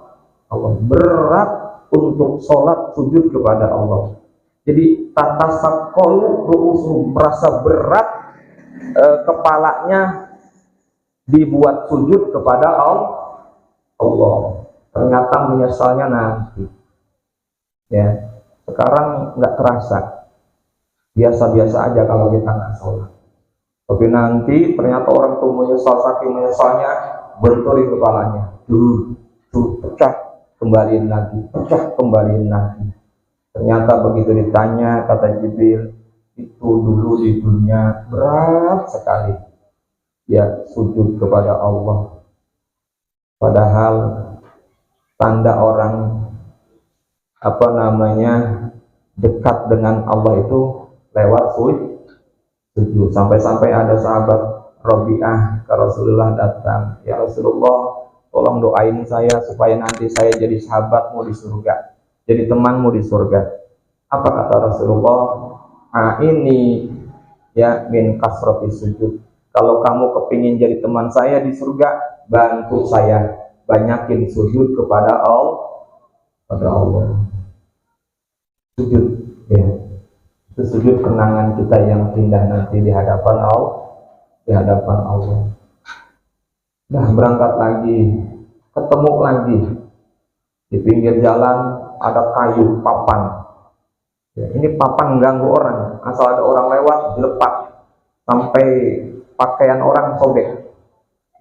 berat untuk sholat sujud kepada Allah. Jadi tatasaqqalu ru'usuhum, merasa berat kepalanya dibuat sujud kepada Allah. Ternyata menyesalnya nanti, ya. Sekarang nggak terasa, biasa-biasa aja kalau kita nggak sholat. Tapi nanti ternyata orang tuh menyesal, saking menyesalnya benturin kepalanya, pecah kembaliin lagi, pecah kembaliin lagi. Ternyata begitu ditanya, kata Jibril, itu dulu di dunia berat sekali, ya, sujud kepada Allah. Padahal tanda orang dekat dengan Allah itu lewat sujud. Sampai-sampai ada sahabat Rabi'ah ke Rasulullah datang, ya Rasulullah, tolong doain saya supaya nanti saya jadi sahabatmu di surga, jadi temanmu di surga. Apa kata Rasulullah? Ini, ya, min kasrati sujud. Kalau kamu kepingin jadi teman saya di surga, bantu saya banyakin sujud kepada Allah. Sujud, ya, itu sujud kenangan kita yang indah nanti di hadapan Allah. Dah berangkat lagi, ketemu lagi di pinggir jalan ada kayu papan. Ya, ini papan ganggu orang, asal ada orang lewat dilepas sampai pakaian orang sobek.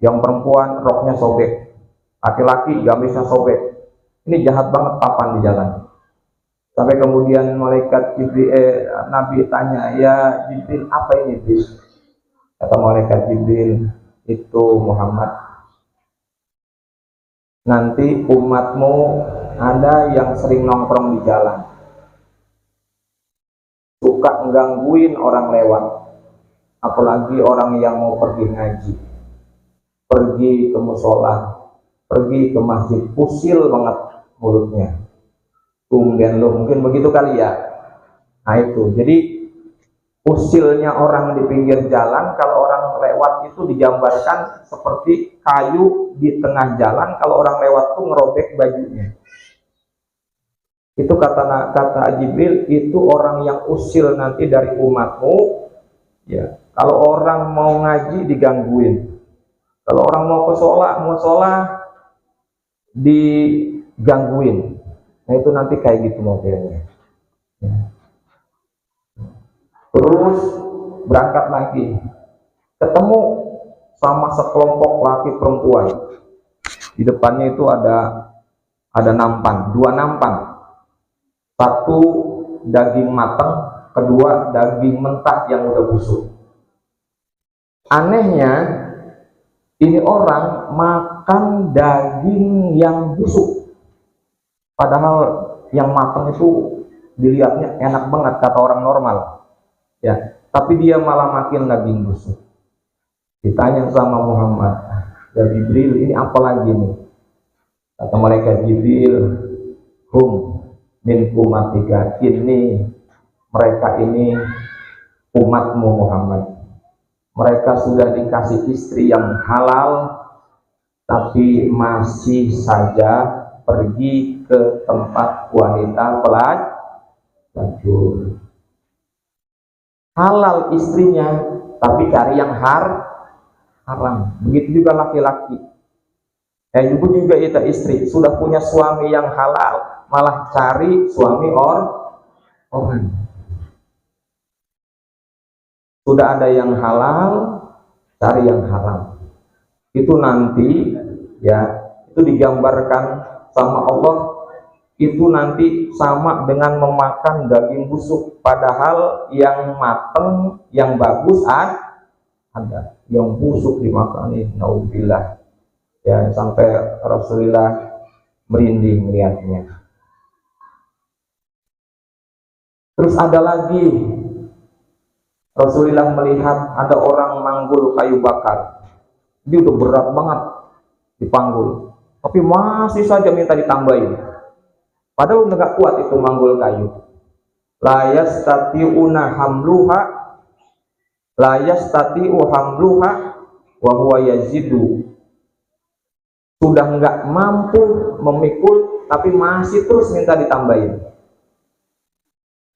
Yang perempuan roknya sobek, laki-laki gamisnya sobek. Ini jahat banget papan di jalan. Sampai kemudian malaikat Jibril, Nabi tanya, ya Jibril, apa ini Jibril? Kata malaikat Jibril, itu Muhammad, nanti umatmu ada yang sering nongkrong di jalan, suka menggangguin orang lewat, apalagi orang yang mau pergi ngaji, pergi ke musola, pergi ke masjid, usil banget mulutnya. Kemudian lo mungkin begitu kali ya. Nah itu, jadi usilnya orang di pinggir jalan, kalau orang lewat itu digambarkan seperti kayu di tengah jalan, kalau orang lewat tuh ngerobek bajunya. Itu kata Jibril, itu orang yang usil nanti dari umatmu. Ya, kalau orang mau ngaji digangguin, kalau orang mau sholat digangguin. Nah itu nanti kayak gitu modelnya. Ya. Terus berangkat lagi, ketemu sama sekelompok laki perempuan. Di depannya itu ada nampan, dua nampan. Satu daging matang, kedua daging mentah yang udah busuk. Anehnya, ini orang makan daging yang busuk. Padahal yang matang itu dilihatnya enak banget kata orang normal. Ya, tapi dia malah makin daging busuk. Ditanya sama Muhammad, ya Jibril, ini apa lagi nih? Kata malaikat Jibril, hum min umatika, ini mereka ini umatmu Muhammad. Mereka sudah dikasih istri yang halal, tapi masih saja pergi ke tempat wanita pelacur. Halal istrinya, tapi cari yang haram. Begitu juga laki-laki. Ibu juga itu istri, sudah punya suami yang halal, malah cari suami orang. Sudah ada yang halal, cari yang haram. Itu nanti ya, itu digambarkan sama Allah, itu nanti sama dengan memakan daging busuk, padahal yang mateng, yang bagus ada, yang busuk dimakani, naudzubillah. Ya, sampai Rasulullah merinding melihatnya. Terus ada lagi, Rasulullah melihat ada orang manggul kayu bakar. Dia udah berat banget dipanggul, tapi masih saja minta ditambahin. Padahal udah gak kuat itu manggul kayu. La yastati'una hamluha, la yastati'u hamluha wa huwa yazidu. Sudah nggak mampu memikul, tapi masih terus minta ditambahin.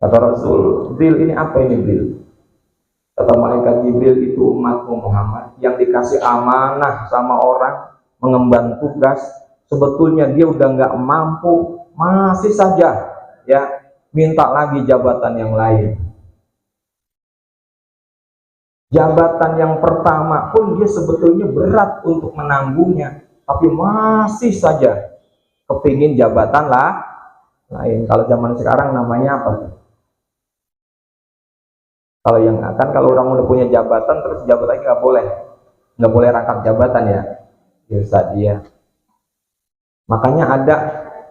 Kata Rasul, Jibril, ini apa ini Jibril? Kata malaikat Jibril, itu umatmu Muhammad yang dikasih amanah sama orang, mengemban tugas, sebetulnya dia udah nggak mampu, masih saja ya minta lagi jabatan yang lain. Jabatan yang pertama pun dia sebetulnya berat untuk menanggungnya, tapi masih saja kepingin jabatan lain. Kalau zaman sekarang namanya apa? Kalau yang akan, kalau orang udah punya jabatan terus jabat lagi nggak boleh rangkap jabatan ya, biasa dia. Makanya ada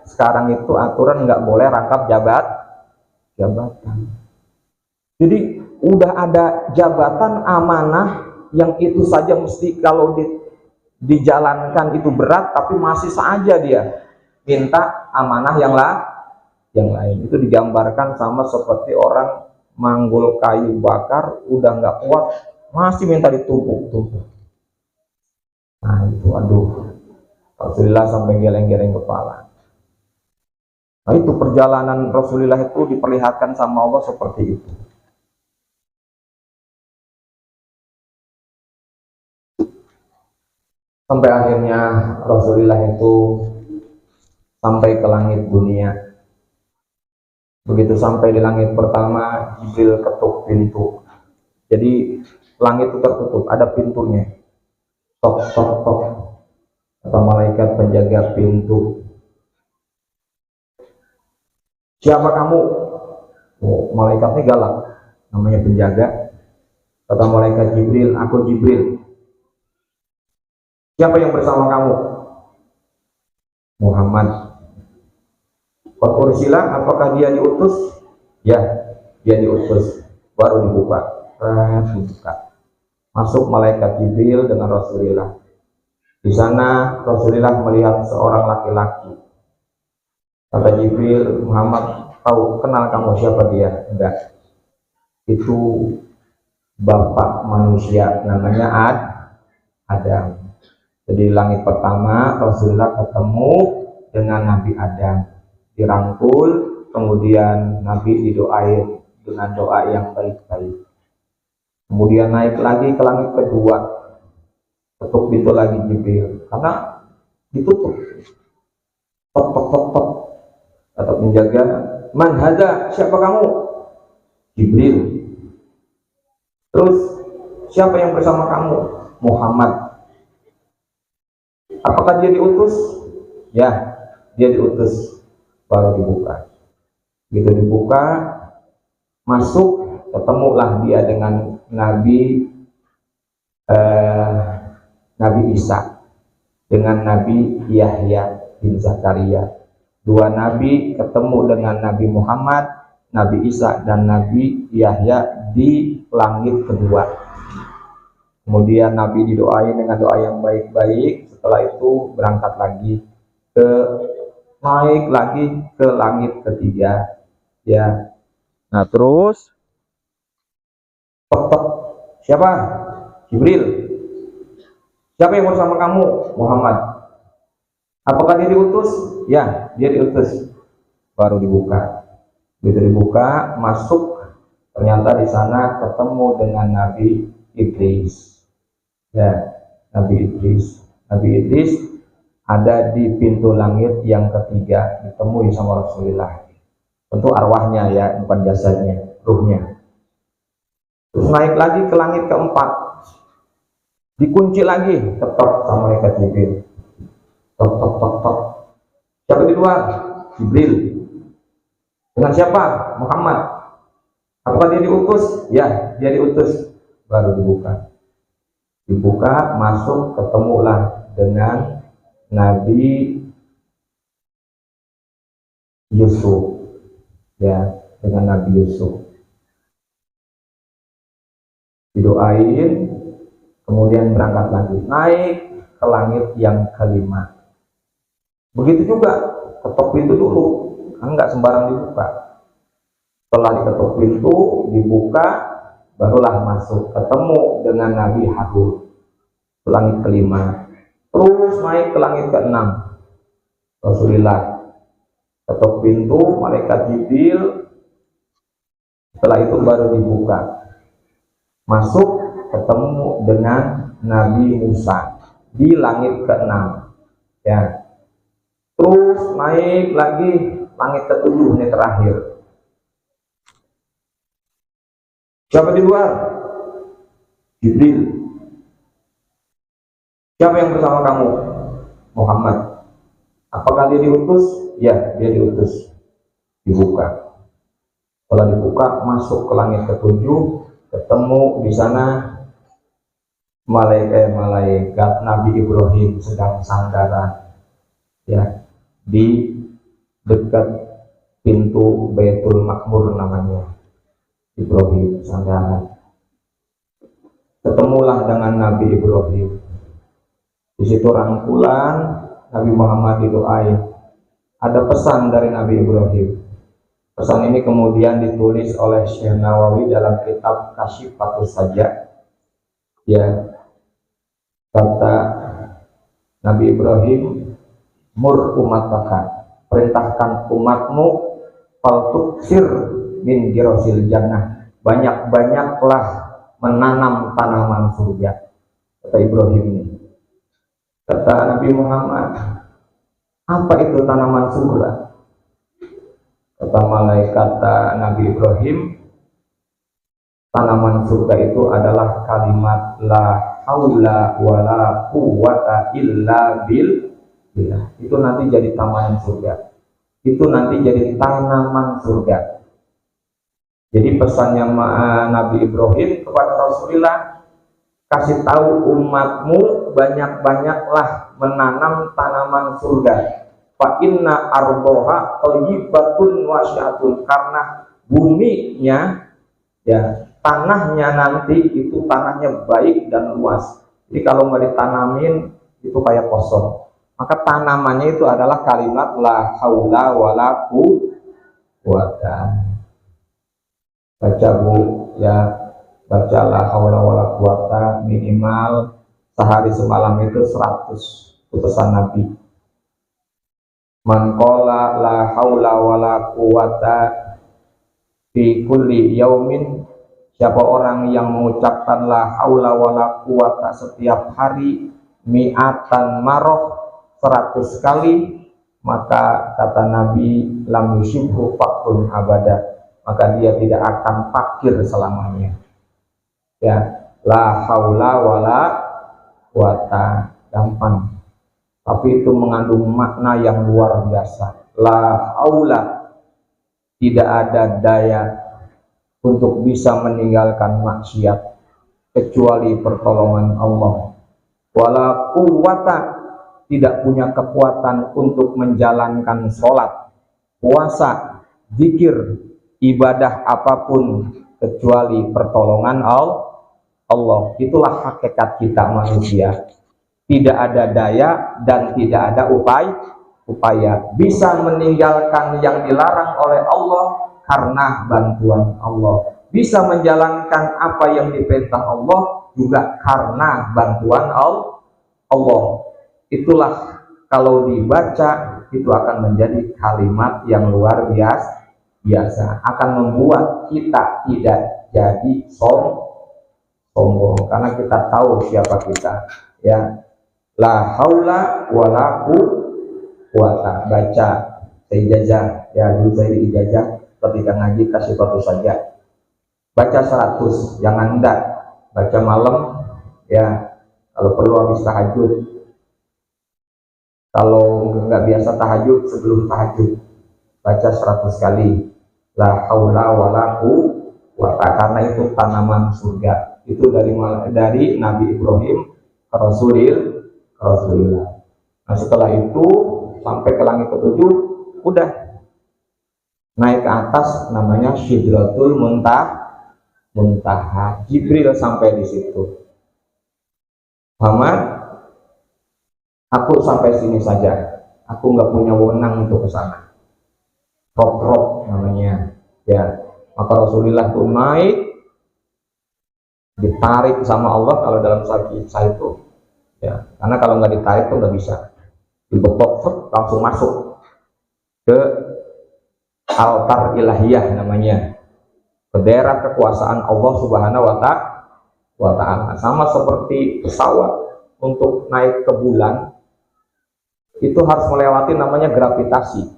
sekarang itu aturan nggak boleh rangkap jabatan. Jadi udah ada jabatan amanah yang itu saja mesti kalau dijalankan itu berat, tapi masih saja dia minta amanah yang lain. Itu digambarkan sama seperti orang manggul kayu bakar, udah nggak kuat, masih minta ditumpuk. Nah itu aduh, Rasulullah sampai geleng-geleng kepala. Nah itu perjalanan Rasulullah itu diperlihatkan sama Allah seperti itu. Sampai akhirnya Rasulullah itu sampai ke langit dunia. Begitu sampai di langit pertama, Jibril ketuk pintu. Jadi langit itu tertutup, ada pintunya. Tok tok tok, kata malaikat penjaga pintu. Siapa kamu? Oh, malaikatnya galak, namanya penjaga. Kata malaikat Jibril, aku Jibril. Siapa yang bersama kamu? Muhammad. Qad ursila, apakah dia diutus? Ya, dia diutus. Baru dibuka. Dibuka. Masuk malaikat Jibril dengan Rasulullah. Di sana Rasulullah melihat seorang laki-laki. Kata Jibril, Muhammad, tahu kenal kamu siapa dia? Enggak. Itu bapak manusia, namanya Adam. Jadi langit pertama Rasulullah ketemu dengan Nabi Adam, dirangkul, kemudian Nabi didoain dengan doa yang baik-baik. Kemudian naik lagi ke langit kedua, ketuk pintu lagi Jibril, karena ditutup. Tok tok tok tok, kata penjaga, man hadza, siapa kamu? Jibril. Terus siapa yang bersama kamu? Muhammad. Apakah dia diutus? Ya, dia diutus. Baru dibuka. Begitu dibuka, masuk, ketemulah dia dengan Nabi Isa, dengan Nabi Yahya bin Zakaria. Dua nabi ketemu dengan Nabi Muhammad, Nabi Isa dan Nabi Yahya di langit kedua. Kemudian Nabi didoain dengan doa yang baik-baik. Setelah itu berangkat lagi naik lagi ke langit ketiga. Ya. Nah terus siapa? Jibril. Siapa yang bersama kamu? Muhammad. Apakah dia diutus? Ya, dia diutus. Baru dibuka. Begitu dibuka, masuk. Ternyata di sana ketemu dengan Nabi Idris. Ya, Nabi Idris. Nabi Idris ada di pintu langit yang ketiga, ditemui sama Rasulullah. Tentu arwahnya ya, bukan jasadnya, ruhnya. Terus naik lagi ke langit keempat, dikunci lagi, ketok sama malaikat Jibril. Tok tok tok tok. Siapa di luar? Jibril. Dengan siapa? Muhammad. Apakah dia diutus? Ya, dia diutus. Baru dibuka. Dibuka, masuk, ketemulah dengan Nabi Yusuf. Ya, dengan Nabi Yusuf. Didoain, kemudian berangkat lagi, naik ke langit yang kelima. Begitu juga, ketok pintu dulu, kan nggak sembarang dibuka. Setelah diketuk pintu, dibuka, barulah masuk, ketemu dengan Nabi Harun, ke langit kelima. Terus naik ke langit keenam, Rasulullah, ketuk pintu, malaikat Jibril. Setelah itu baru dibuka, masuk, ketemu dengan Nabi Musa di langit keenam. Ya. Terus naik lagi langit ketujuh, ini terakhir. Siapa di luar? Jibril. Siapa yang bersama kamu? Muhammad. Apakah dia diutus? Ya, dia diutus. Dibuka. Setelah dibuka, masuk ke langit ketujuh, ketemu di sana malaikat Nabi Ibrahim sedang sandaran. Ya, di dekat pintu Baitul Makmur namanya. Ibrahim sandaran. Ketemulah dengan Nabi Ibrahim. Di situ rangkulan Nabi Muhammad didoain. Ada pesan dari Nabi Ibrahim. Pesan ini kemudian ditulis oleh Syekh Nawawi dalam kitab Kasyifatus Sajjah. Ya, kata Nabi Ibrahim, mur umataka, perintahkan umatmu, faltuksir min girosil jannah, banyak-banyaklah menanam tanaman surga. Kata Ibrahim ini, Kata Nabi Muhammad, apa itu tanaman surga? Kata malaikat Nabi Ibrahim, tanaman surga itu adalah kalimat la haula wala quwwata illa billah. Itu nanti jadi tanaman surga. Itu nanti jadi tanaman surga. Jadi pesannya Nabi Ibrahim kepada Rasulullah, kasih tahu umatmu banyak-banyaklah menanam tanaman surga. Fa inna ardoha thayyibatun wasi'atun, karena buminya, ya, tanahnya nanti itu tanahnya baik dan luas. Jadi kalau nggak ditanamin itu kayak kosong. Maka tanamannya itu adalah kalimat la haula wala quwwata. Baca Bu, ya, baca la haula wala quwwata minimal sehari semalam itu 100 putusan Nabi. Man qala la haula wala quwwata fi kulli yaumin, siapa orang yang mengucapkan la haula wala quwwata setiap hari mi'atan maroh 100 kali, maka kata Nabi lam yushibhu faqrun abada, maka dia tidak akan fakir selamanya. Ya, la haula wala quwwata gampang, tapi itu mengandung makna yang luar biasa. La haula, tidak ada daya untuk bisa meninggalkan maksiat kecuali pertolongan Allah. Wala quwwata, tidak punya kekuatan untuk menjalankan sholat, puasa, zikir, ibadah apapun kecuali pertolongan Allah. Itulah hakikat kita manusia. Tidak ada daya dan tidak ada upaya bisa meninggalkan yang dilarang oleh Allah karena bantuan Allah. Bisa menjalankan apa yang diperintah Allah juga karena bantuan Allah. Itulah kalau dibaca itu akan menjadi kalimat yang luar biasa, akan membuat kita tidak jadi sombong karena kita tahu siapa kita, ya. La haula wala quwwata, baca ijazah, ya, dulu saya ijazah ketika ngaji kasih satu saja, baca 100, jangan enggak baca malam, ya, kalau perlu habis tahajud. Kalau nggak biasa tahajud, sebelum tahajud baca 100 kali la haula wala quwwata, karena itu tanaman surga. Itu dari Nabi Ibrahim ke Rasulullah. Nah, setelah itu sampai ke langit ketujuh, udah naik ke atas, namanya Sidratul Muntaha. Jibril sampai di situ. Muhammad, aku sampai sini saja, aku nggak punya wewenang untuk ke sana. Rok namanya, ya. Maka Rasulullah tuh naik, ditarik sama Allah kalau dalam kisah itu, ya. Karena kalau nggak ditarik tuh nggak bisa, dibetok langsung masuk ke altar ilahiyah namanya, bendera kekuasaan Allah Subhanahu wa Ta'ala. Sama seperti pesawat untuk naik ke bulan itu harus melewati namanya gravitasi.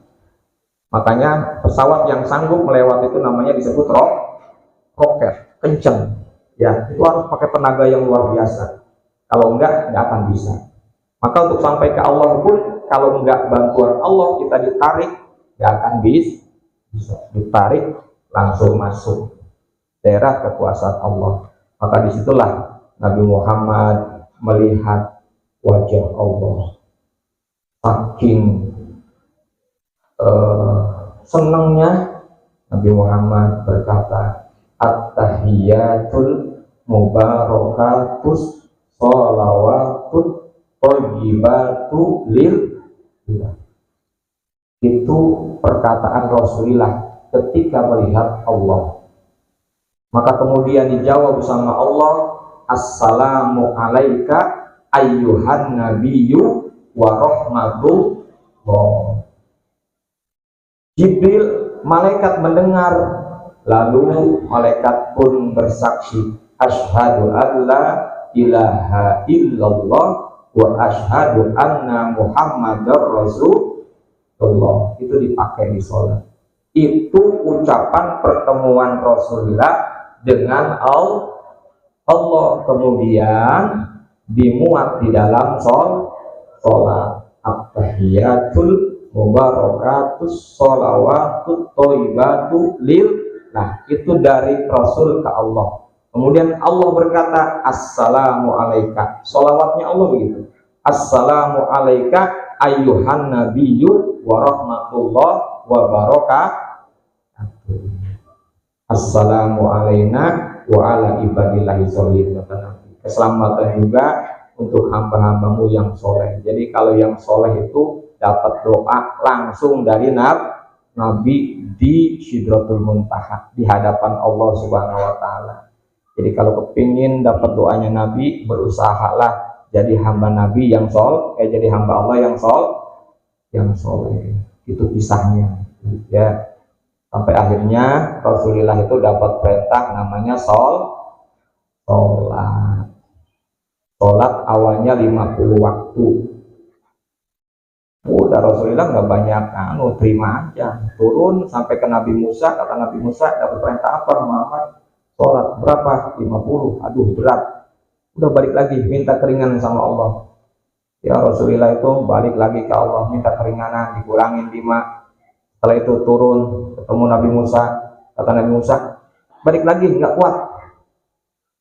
Makanya pesawat yang sanggup melewati itu namanya disebut roket kenceng, ya. Itu harus pakai tenaga yang luar biasa, kalau enggak akan bisa. Maka untuk sampai ke Allah pun kalau enggak bantuan Allah, kita ditarik, enggak akan bisa. Ditarik langsung masuk daerah kekuasaan Allah. Maka disitulah Nabi Muhammad melihat wajah Allah. Saking senangnya Nabi Muhammad berkata, at-tahiyatul mubarakatus sholawatut thayyibatu lillah. Itu perkataan Rasulullah ketika melihat Allah. Maka kemudian dijawab sama Allah, assalamu alaika ayyuhan nabiyyu wa rahmatullah. Jibril, malaikat mendengar, lalu malaikat pun bersaksi, asyhadu an la ilaha illallah wa asyhadu anna Muhammadar Rasulullah. Itu dipakai di sholat. Itu ucapan pertemuan Rasulullah dengan Allah, kemudian dimuat di dalam sholat. At-tahiyatul mubarakatus sholawatut thayyibatu lil. Nah, itu dari Rasul ke Allah. Kemudian Allah berkata, assalamu alaika. Sholawatnya Allah begitu. Assalamu alaika ayyuhan nabiyyu wa rahmatullah wa barakatuh. Assalamu alaina wa ala ibadillahi sholihin. Keselamatan juga untuk hamba-hambamu yang soleh. Jadi kalau yang soleh itu dapat doa langsung dari Nabi di Sidratul Muntaha, di hadapan Allah Subhanahu wa Ta'ala. Jadi kalau kepingin dapat doanya Nabi, berusahalah jadi hamba Nabi yang jadi hamba Allah yang soleh. Itu kisahnya, ya. Sampai akhirnya Rasulullah itu dapat perintah namanya sholat. Sholat awalnya 50 waktu. Udah Rasulullah nggak banyak terima aja. Turun sampai ke Nabi Musa, kata Nabi Musa, dapat perintah apa Muhammad? Sholat. Berapa? 50. Aduh berat. Udah balik lagi, minta keringanan sama Allah. Ya Rasulullah itu balik lagi ke Allah, minta keringanan, dikurangin 5. Setelah itu turun, ketemu Nabi Musa, kata Nabi Musa, balik lagi, nggak kuat.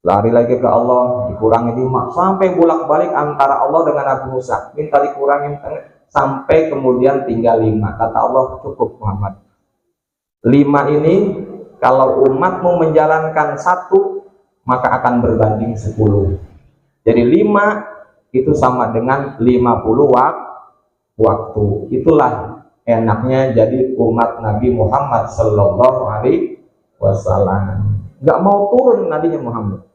Lari lagi ke Allah, dikurangi 5, sampai bolak-balik antara Allah dengan Nabi Musa, minta dikurangin sampai kemudian tinggal 5. Kata Allah, cukup Muhammad. 5 ini kalau umatmu menjalankan 1, maka akan berbanding 10. Jadi 5 itu sama dengan 50 waktu. Itulah enaknya jadi umat Nabi Muhammad Sallallahu Alaihi Wasallam. Nggak mau turun Nabinya Muhammad.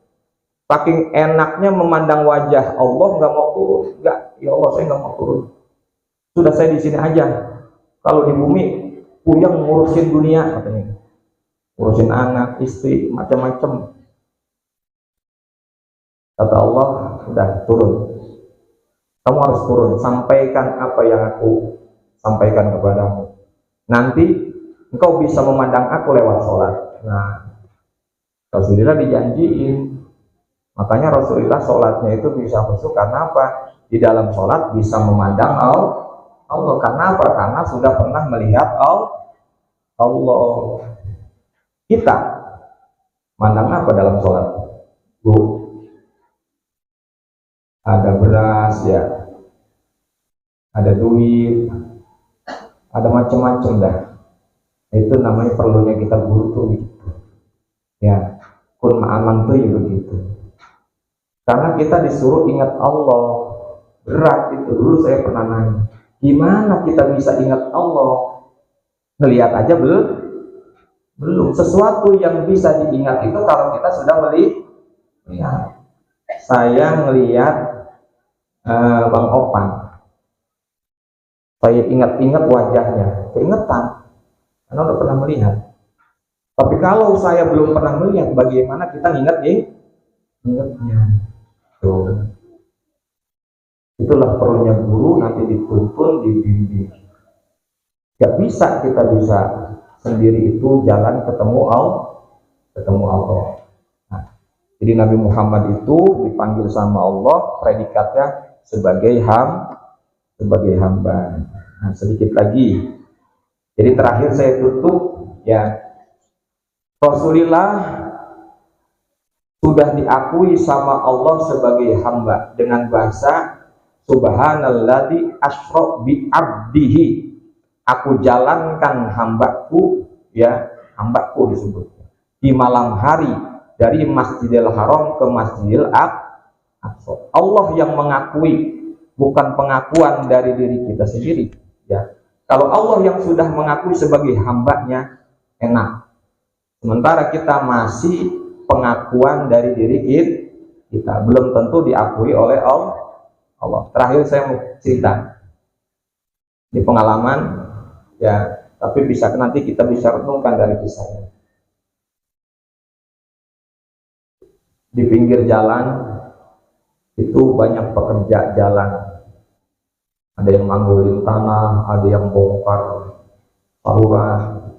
Saking enaknya memandang wajah Allah, nggak mau turun. Nggak, ya Allah saya nggak mau turun. Sudah saya di sini aja. Kalau di bumi, puyeng ngurusin dunia katanya, ngurusin anak, istri, macam-macam. Kata Allah, sudah turun. Kamu harus turun. Sampaikan apa yang aku sampaikan kepadamu. Nanti engkau bisa memandang aku lewat sholat. Nah, Rasulullah dijanjiin. Makanya Rasulullah sholatnya itu bisa khusyuk karena apa? Di dalam sholat bisa memandang Allah. Karena apa? Karena sudah pernah melihat Allah. Kita mandang apa dalam sholat? Bu, ada beras ya, ada duit, ada macam-macam dah. Itu namanya perlunya kita butuh gitu. Ya, kun ma'aman tuh ya begitu. Karena kita disuruh ingat Allah. Berat itu. Dulu saya pernah nanya, gimana kita bisa ingat Allah? Ngelihat aja belum. Sesuatu yang bisa diingat itu kalau kita sudah melihat. Saya ngelihat Bang Opan. Saya ingat-ingat wajahnya, keingetan, karena udah pernah melihat. Tapi kalau saya belum pernah melihat, bagaimana kita ingatnya? Tuh. Itulah perlunya guru, nanti dituntun, dibimbing. Gak bisa kita bisa sendiri itu jalan ketemu Allah. Nah, jadi Nabi Muhammad itu dipanggil sama Allah, predikatnya sebagai hamba. Nah, sedikit lagi. Jadi terakhir saya tutup ya. Rasulullah sudah diakui sama Allah sebagai hamba dengan bahasa subhanalladzi asra bi abdihi. Aku jalankan hambaku, ya, hambaku disebut di malam hari dari Masjidil Haram ke Masjidil Aqsa. Allah yang mengakui, bukan pengakuan dari diri kita sendiri, ya. Kalau Allah yang sudah mengakui sebagai hambanya, enak. Sementara kita masih pengakuan dari diri kita, belum tentu diakui oleh Allah. Terakhir saya mau cerita di pengalaman, ya, tapi nanti kita bisa renungkan dari kisahnya. Di pinggir jalan Itu banyak pekerja jalan, ada yang manggulin tanah, ada yang bongkar saluran,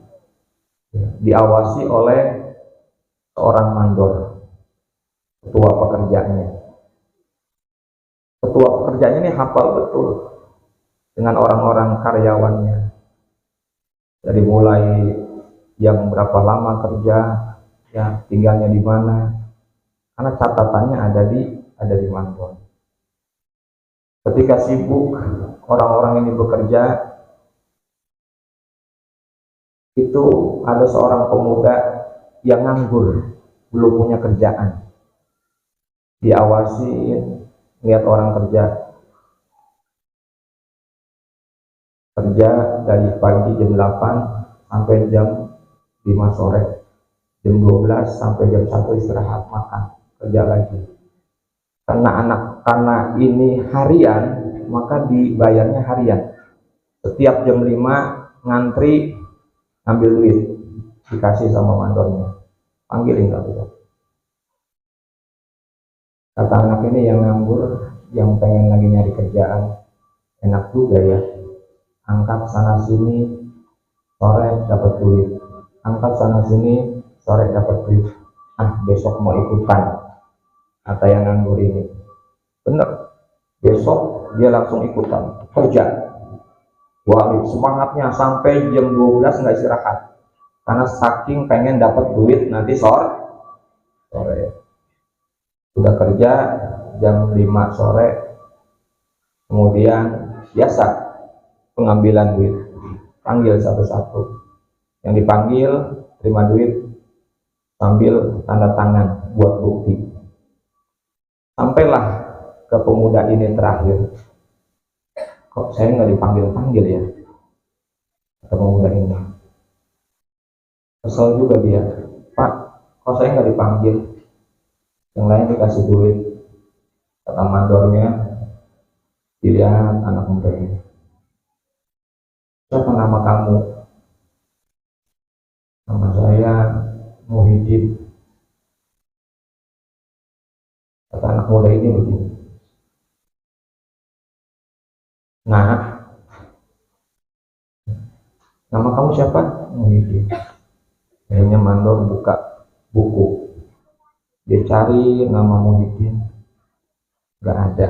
diawasi oleh seorang mandor, ketua pekerjanya. Ketua pekerjanya ini hafal betul dengan orang-orang karyawannya, dari mulai yang berapa lama kerja, ya tinggalnya di mana, karena catatannya ada di mandor. Ketika sibuk orang-orang ini bekerja, itu ada seorang pemuda yang nganggur, belum punya kerjaan. Diawasin, lihat orang kerja dari pagi jam 8 sampai jam 5 sore, jam 12 sampai jam 1 istirahat makan, kerja lagi. Karena ini harian, maka dibayarnya harian. Setiap jam 5 ngantri ngambil duit, dikasih sama mandornya, panggilin nggak bisa. Kata anak ini yang nganggur, yang pengen lagi nyari kerjaan, enak juga ya, angkat sana sini, sore dapat duit, angkat sana sini, sore dapat duit. Besok mau ikutan, kata yang nganggur ini. Bener, besok dia langsung ikutan kerja. Wah, semangatnya sampai jam 12 nggak istirahat, karena saking pengen dapat duit nanti sore. Sudah kerja jam 5 sore, kemudian biasa pengambilan duit, panggil satu-satu. Yang dipanggil terima duit sambil tanda tangan buat bukti. Sampailah ke pemuda ini terakhir, kok saya nggak dipanggil-panggil ya, kata pemuda ini. Kesel juga dia, Pak, kok saya nggak dipanggil, yang lain dikasih duit. Kata mandornya, dilihat anak muda ini, siapa nama kamu? Nama saya Muhyiddin. Kata anak muda ini begini, nah, nama kamu siapa? Muhyiddin. Akhirnya mandor buka buku, dia cari nama Muhyiddin, nggak ada.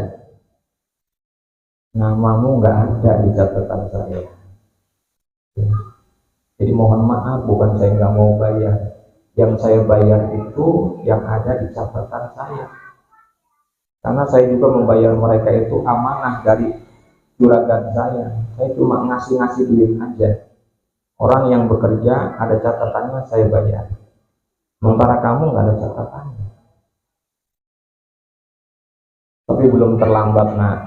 Namamu nggak ada di catatan saya. Jadi mohon maaf, bukan saya nggak mau bayar, yang saya bayar itu yang ada di catatan saya, karena saya juga membayar mereka itu amanah dari juragan saya cuma ngasih duit aja. Orang yang bekerja ada catatannya, saya bayar, sementara kamu nggak ada catatannya. Tapi belum terlambat nak,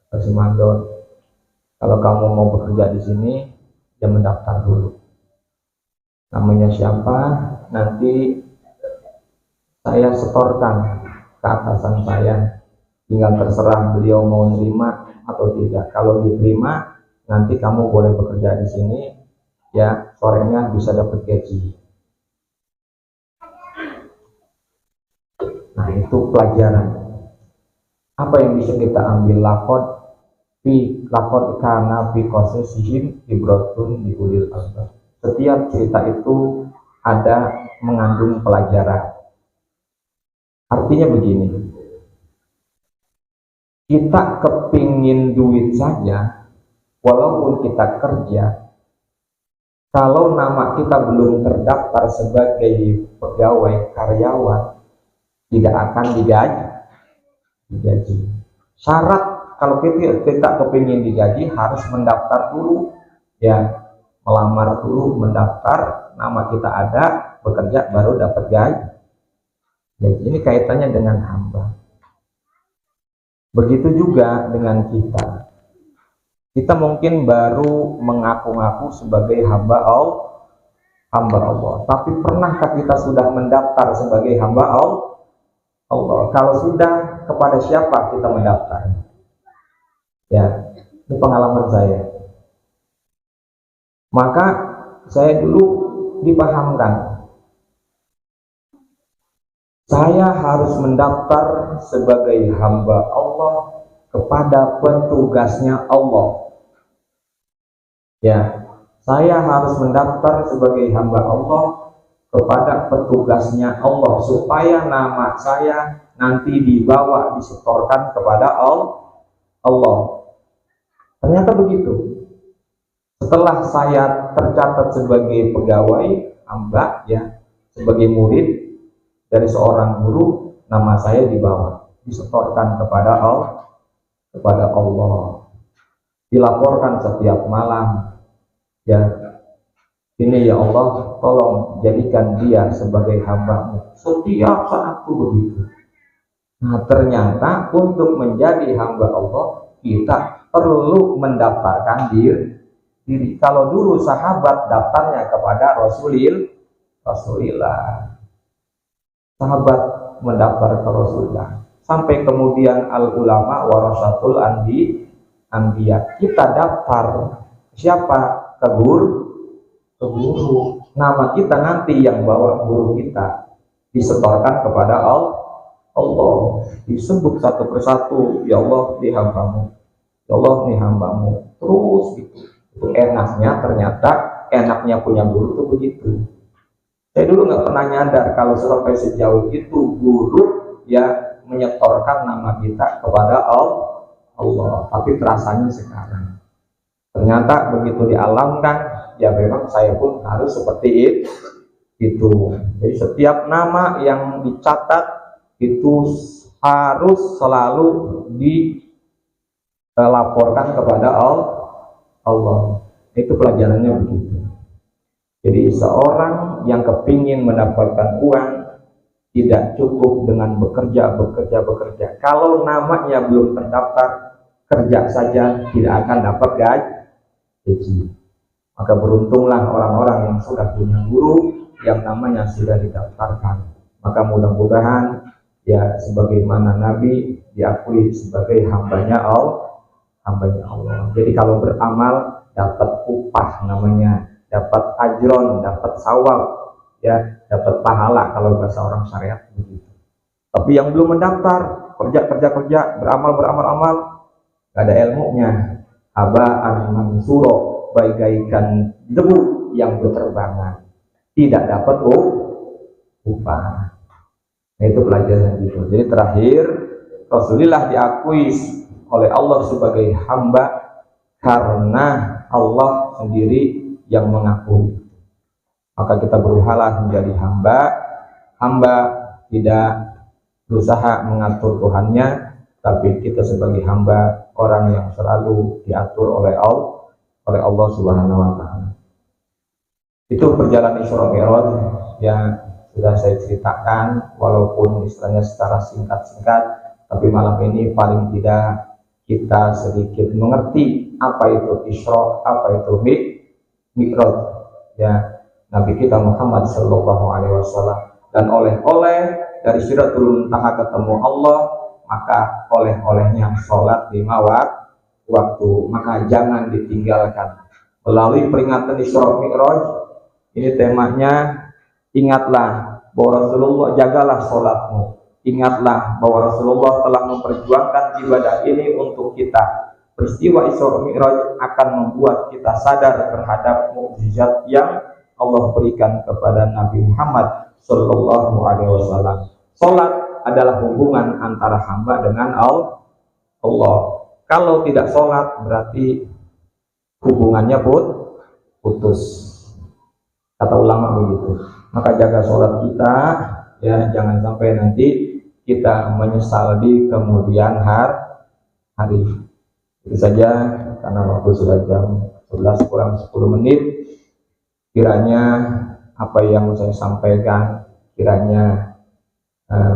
kasih mandor, kalau kamu mau bekerja di sini ya mendaftar dulu, namanya siapa, nanti saya setorkan ke atasan saya, tinggal terserah beliau mau nerima atau tidak. Kalau diterima, nanti kamu boleh bekerja di sini, ya sorenya bisa dapat gaji. Nah, itu pelajaran. Apa yang bisa kita ambil? Lakot karena fi qasasihim ibratun li ulil albab. Setiap cerita itu ada mengandung pelajaran. Artinya begini, kita kepingin duit saja, walaupun kita kerja, kalau nama kita belum terdaftar sebagai pegawai karyawan, tidak akan digaji. Syarat kalau kita kepingin digaji harus mendaftar dulu, ya melamar dulu, mendaftar, nama kita ada, bekerja baru dapat gaji. Jadi ini kaitannya dengan hamba. Begitu juga dengan kita. Kita mungkin baru mengaku-ngaku sebagai hamba Allah. Tapi pernahkah kita sudah mendaftar sebagai hamba Allah? Kalau sudah, kepada siapa kita mendaftar? Ya, ini pengalaman saya. Maka saya dulu dipahamkan, saya harus mendaftar sebagai hamba Allah kepada petugasnya Allah. Ya, saya harus mendaftar sebagai hamba Allah kepada petugasnya Allah supaya nama saya nanti dibawa disetorkan kepada Allah. Ternyata begitu. Setelah saya tercatat sebagai pegawai hamba, ya, sebagai murid dari seorang guru, nama saya dibawa disetorkan kepada Allah, dilaporkan setiap malam, ya, ini ya Allah, tolong jadikan dia sebagai hamba-Mu. Setiap saat itu begitu. Nah, ternyata untuk menjadi hamba Allah kita perlu mendaftarkan diri. Kalau dulu sahabat daftarnya kepada Rasulillah, sahabat mendaftar ke Rasulullah, sampai kemudian al ulama warasatul anbiya, kita daftar siapa? Ke guru. Nama kita nanti yang bawa guru kita disetorkan kepada Allah, disebut satu persatu, ya Allah, di hamba-Mu, ya Allah, nih hamba-Mu, terus gitu. Itu enaknya, ternyata enaknya punya guru tuh begitu. Saya dulu nggak pernah nyadar kalau sampai sejauh itu guru ya menyetorkan nama kita kepada Allah. Tapi terasanya sekarang, ternyata begitu dialamkan, ya memang saya pun harus seperti itu. Jadi setiap nama yang dicatat itu harus selalu dilaporkan kepada Allah. Itu pelajarannya begitu. Jadi seorang yang kepingin mendapatkan uang tidak cukup dengan bekerja. Kalau namanya belum terdaftar, kerja saja tidak akan dapat gaji. Maka beruntunglah orang-orang yang sudah punya guru yang namanya sudah didaftarkan. Maka mudah-mudahan ya sebagaimana Nabi diakui sebagai hambanya Allah. Jadi kalau beramal dapat upah namanya, dapat ajron, dapat sawab, ya, dapat pahala kalau bahasa orang syariat begitu. Tapi yang belum mendaftar, kerja, beramal, gak ada ilmunya, haba'an mansuro, bagaikan debu yang berterbangan, tidak dapat upah. Nah, itu pelajaran gitu. Jadi terakhir, Rasulullah diakui oleh Allah sebagai hamba karena Allah sendiri yang mengakui. Maka kita berusaha menjadi hamba tidak berusaha mengatur Tuhannya, tapi kita sebagai hamba orang yang selalu diatur oleh Allah Subhanahu wa taala. Itu perjalanan Isra Mi'raj yang sudah saya ceritakan, walaupun istilahnya secara singkat-singkat, tapi malam ini paling tidak kita sedikit mengerti apa itu Isra, apa itu Mi'raj, ya, Nabi kita Muhammad Sallallahu Alaihi Wasallam. Dan oleh-oleh dari Sidratul Muntaha ketemu Allah, maka oleh-olehnya sholat 5 waktu, maka jangan ditinggalkan. Melalui peringatan Isra Mi'raj ini temanya, ingatlah bahwa Rasulullah, jagalah sholatmu, ingatlah bahwa Rasulullah telah memperjuangkan ibadah ini untuk kita. Peristiwa Isra Mi'raj akan membuat kita sadar terhadap mukjizat yang Allah berikan kepada Nabi Muhammad Sallallahu Alaihi Wasallam. Salat adalah hubungan antara hamba dengan Allah. Kalau tidak salat berarti hubungannya putus. Kata ulama begitu. Maka jaga salat kita, ya, jangan sampai nanti kita menyesal di kemudian hari. Itu saja, karena waktu sudah jam 11 kurang 10 menit. Kiranya apa yang saya sampaikan kiranya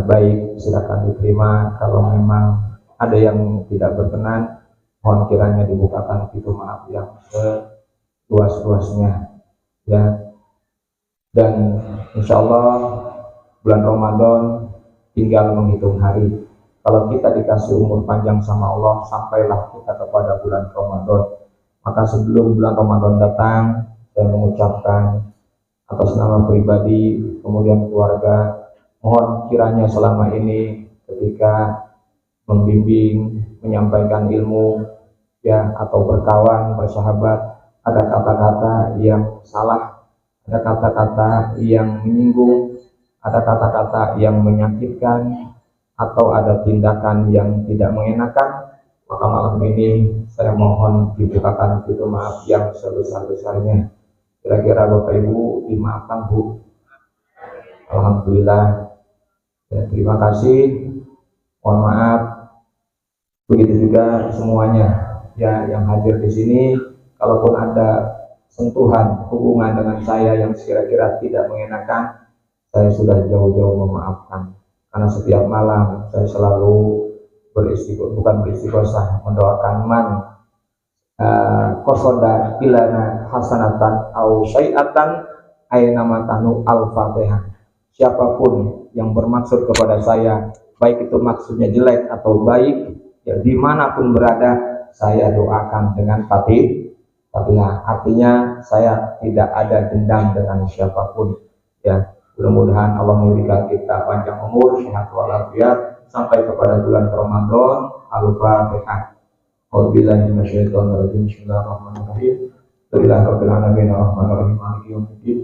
baik, silakan diterima. Kalau memang ada yang tidak berkenan, mohon kiranya dibukakan pintu maaf yang seluas-luasnya, ya. Dan insya Allah bulan Ramadan tinggal menghitung hari. Kalau kita dikasih umur panjang sama Allah, sampailah kita kepada bulan Ramadan. Maka sebelum bulan Ramadan datang, saya mengucapkan atas nama pribadi, kemudian keluarga, Mohon kiranya selama ini ketika membimbing, menyampaikan ilmu, ya, atau berkawan, bersahabat, ada kata-kata yang salah, ada kata-kata yang menyinggung, ada kata-kata yang menyakitkan, atau ada tindakan yang tidak mengenakan, maka malam ini saya mohon dibukakan pintu maaf yang sebesar-besarnya. Kira-kira Bapak Ibu dimaafkan, Bu? Alhamdulillah. Ya, terima kasih. Mohon maaf. Begitu juga semuanya ya yang hadir di sini. Kalaupun ada sentuhan hubungan dengan saya yang kira-kira tidak mengenakan, saya sudah jauh-jauh memaafkan. Karena setiap malam saya selalu beristighosah mendoakan man kosoda ilana hasanatan au syai'atan aina makanu al-fatihah. Siapapun yang bermaksud kepada saya, baik itu maksudnya jelek atau baik, ya dimanapun berada, saya doakan dengan Fatihah. Artinya saya tidak ada dendam dengan siapapun. Ya, mudah-mudahan Allah memberikan kita panjang umur, sehat walafiat sampai kepada bulan Ramadan. Al-Fatihah. A'udzubillahi minasyaitonir rajim. Bismillahirrahmanirrahim. Alhamdulillahirabbil alamin arrahmanirrahim maliki yaumiddin.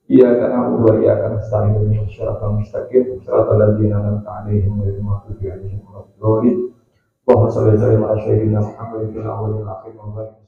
Iyyaka na'budu wa iyyaka nasta'in ihdinas siratal mustaqim siratal ladzina an'amta 'alaihim ghairil maghdubi 'alaihim waladdallin. Wa sallallahu alaihi wa sallam ala sayyidina Muhammadin wa ala alihi wa sahbihi.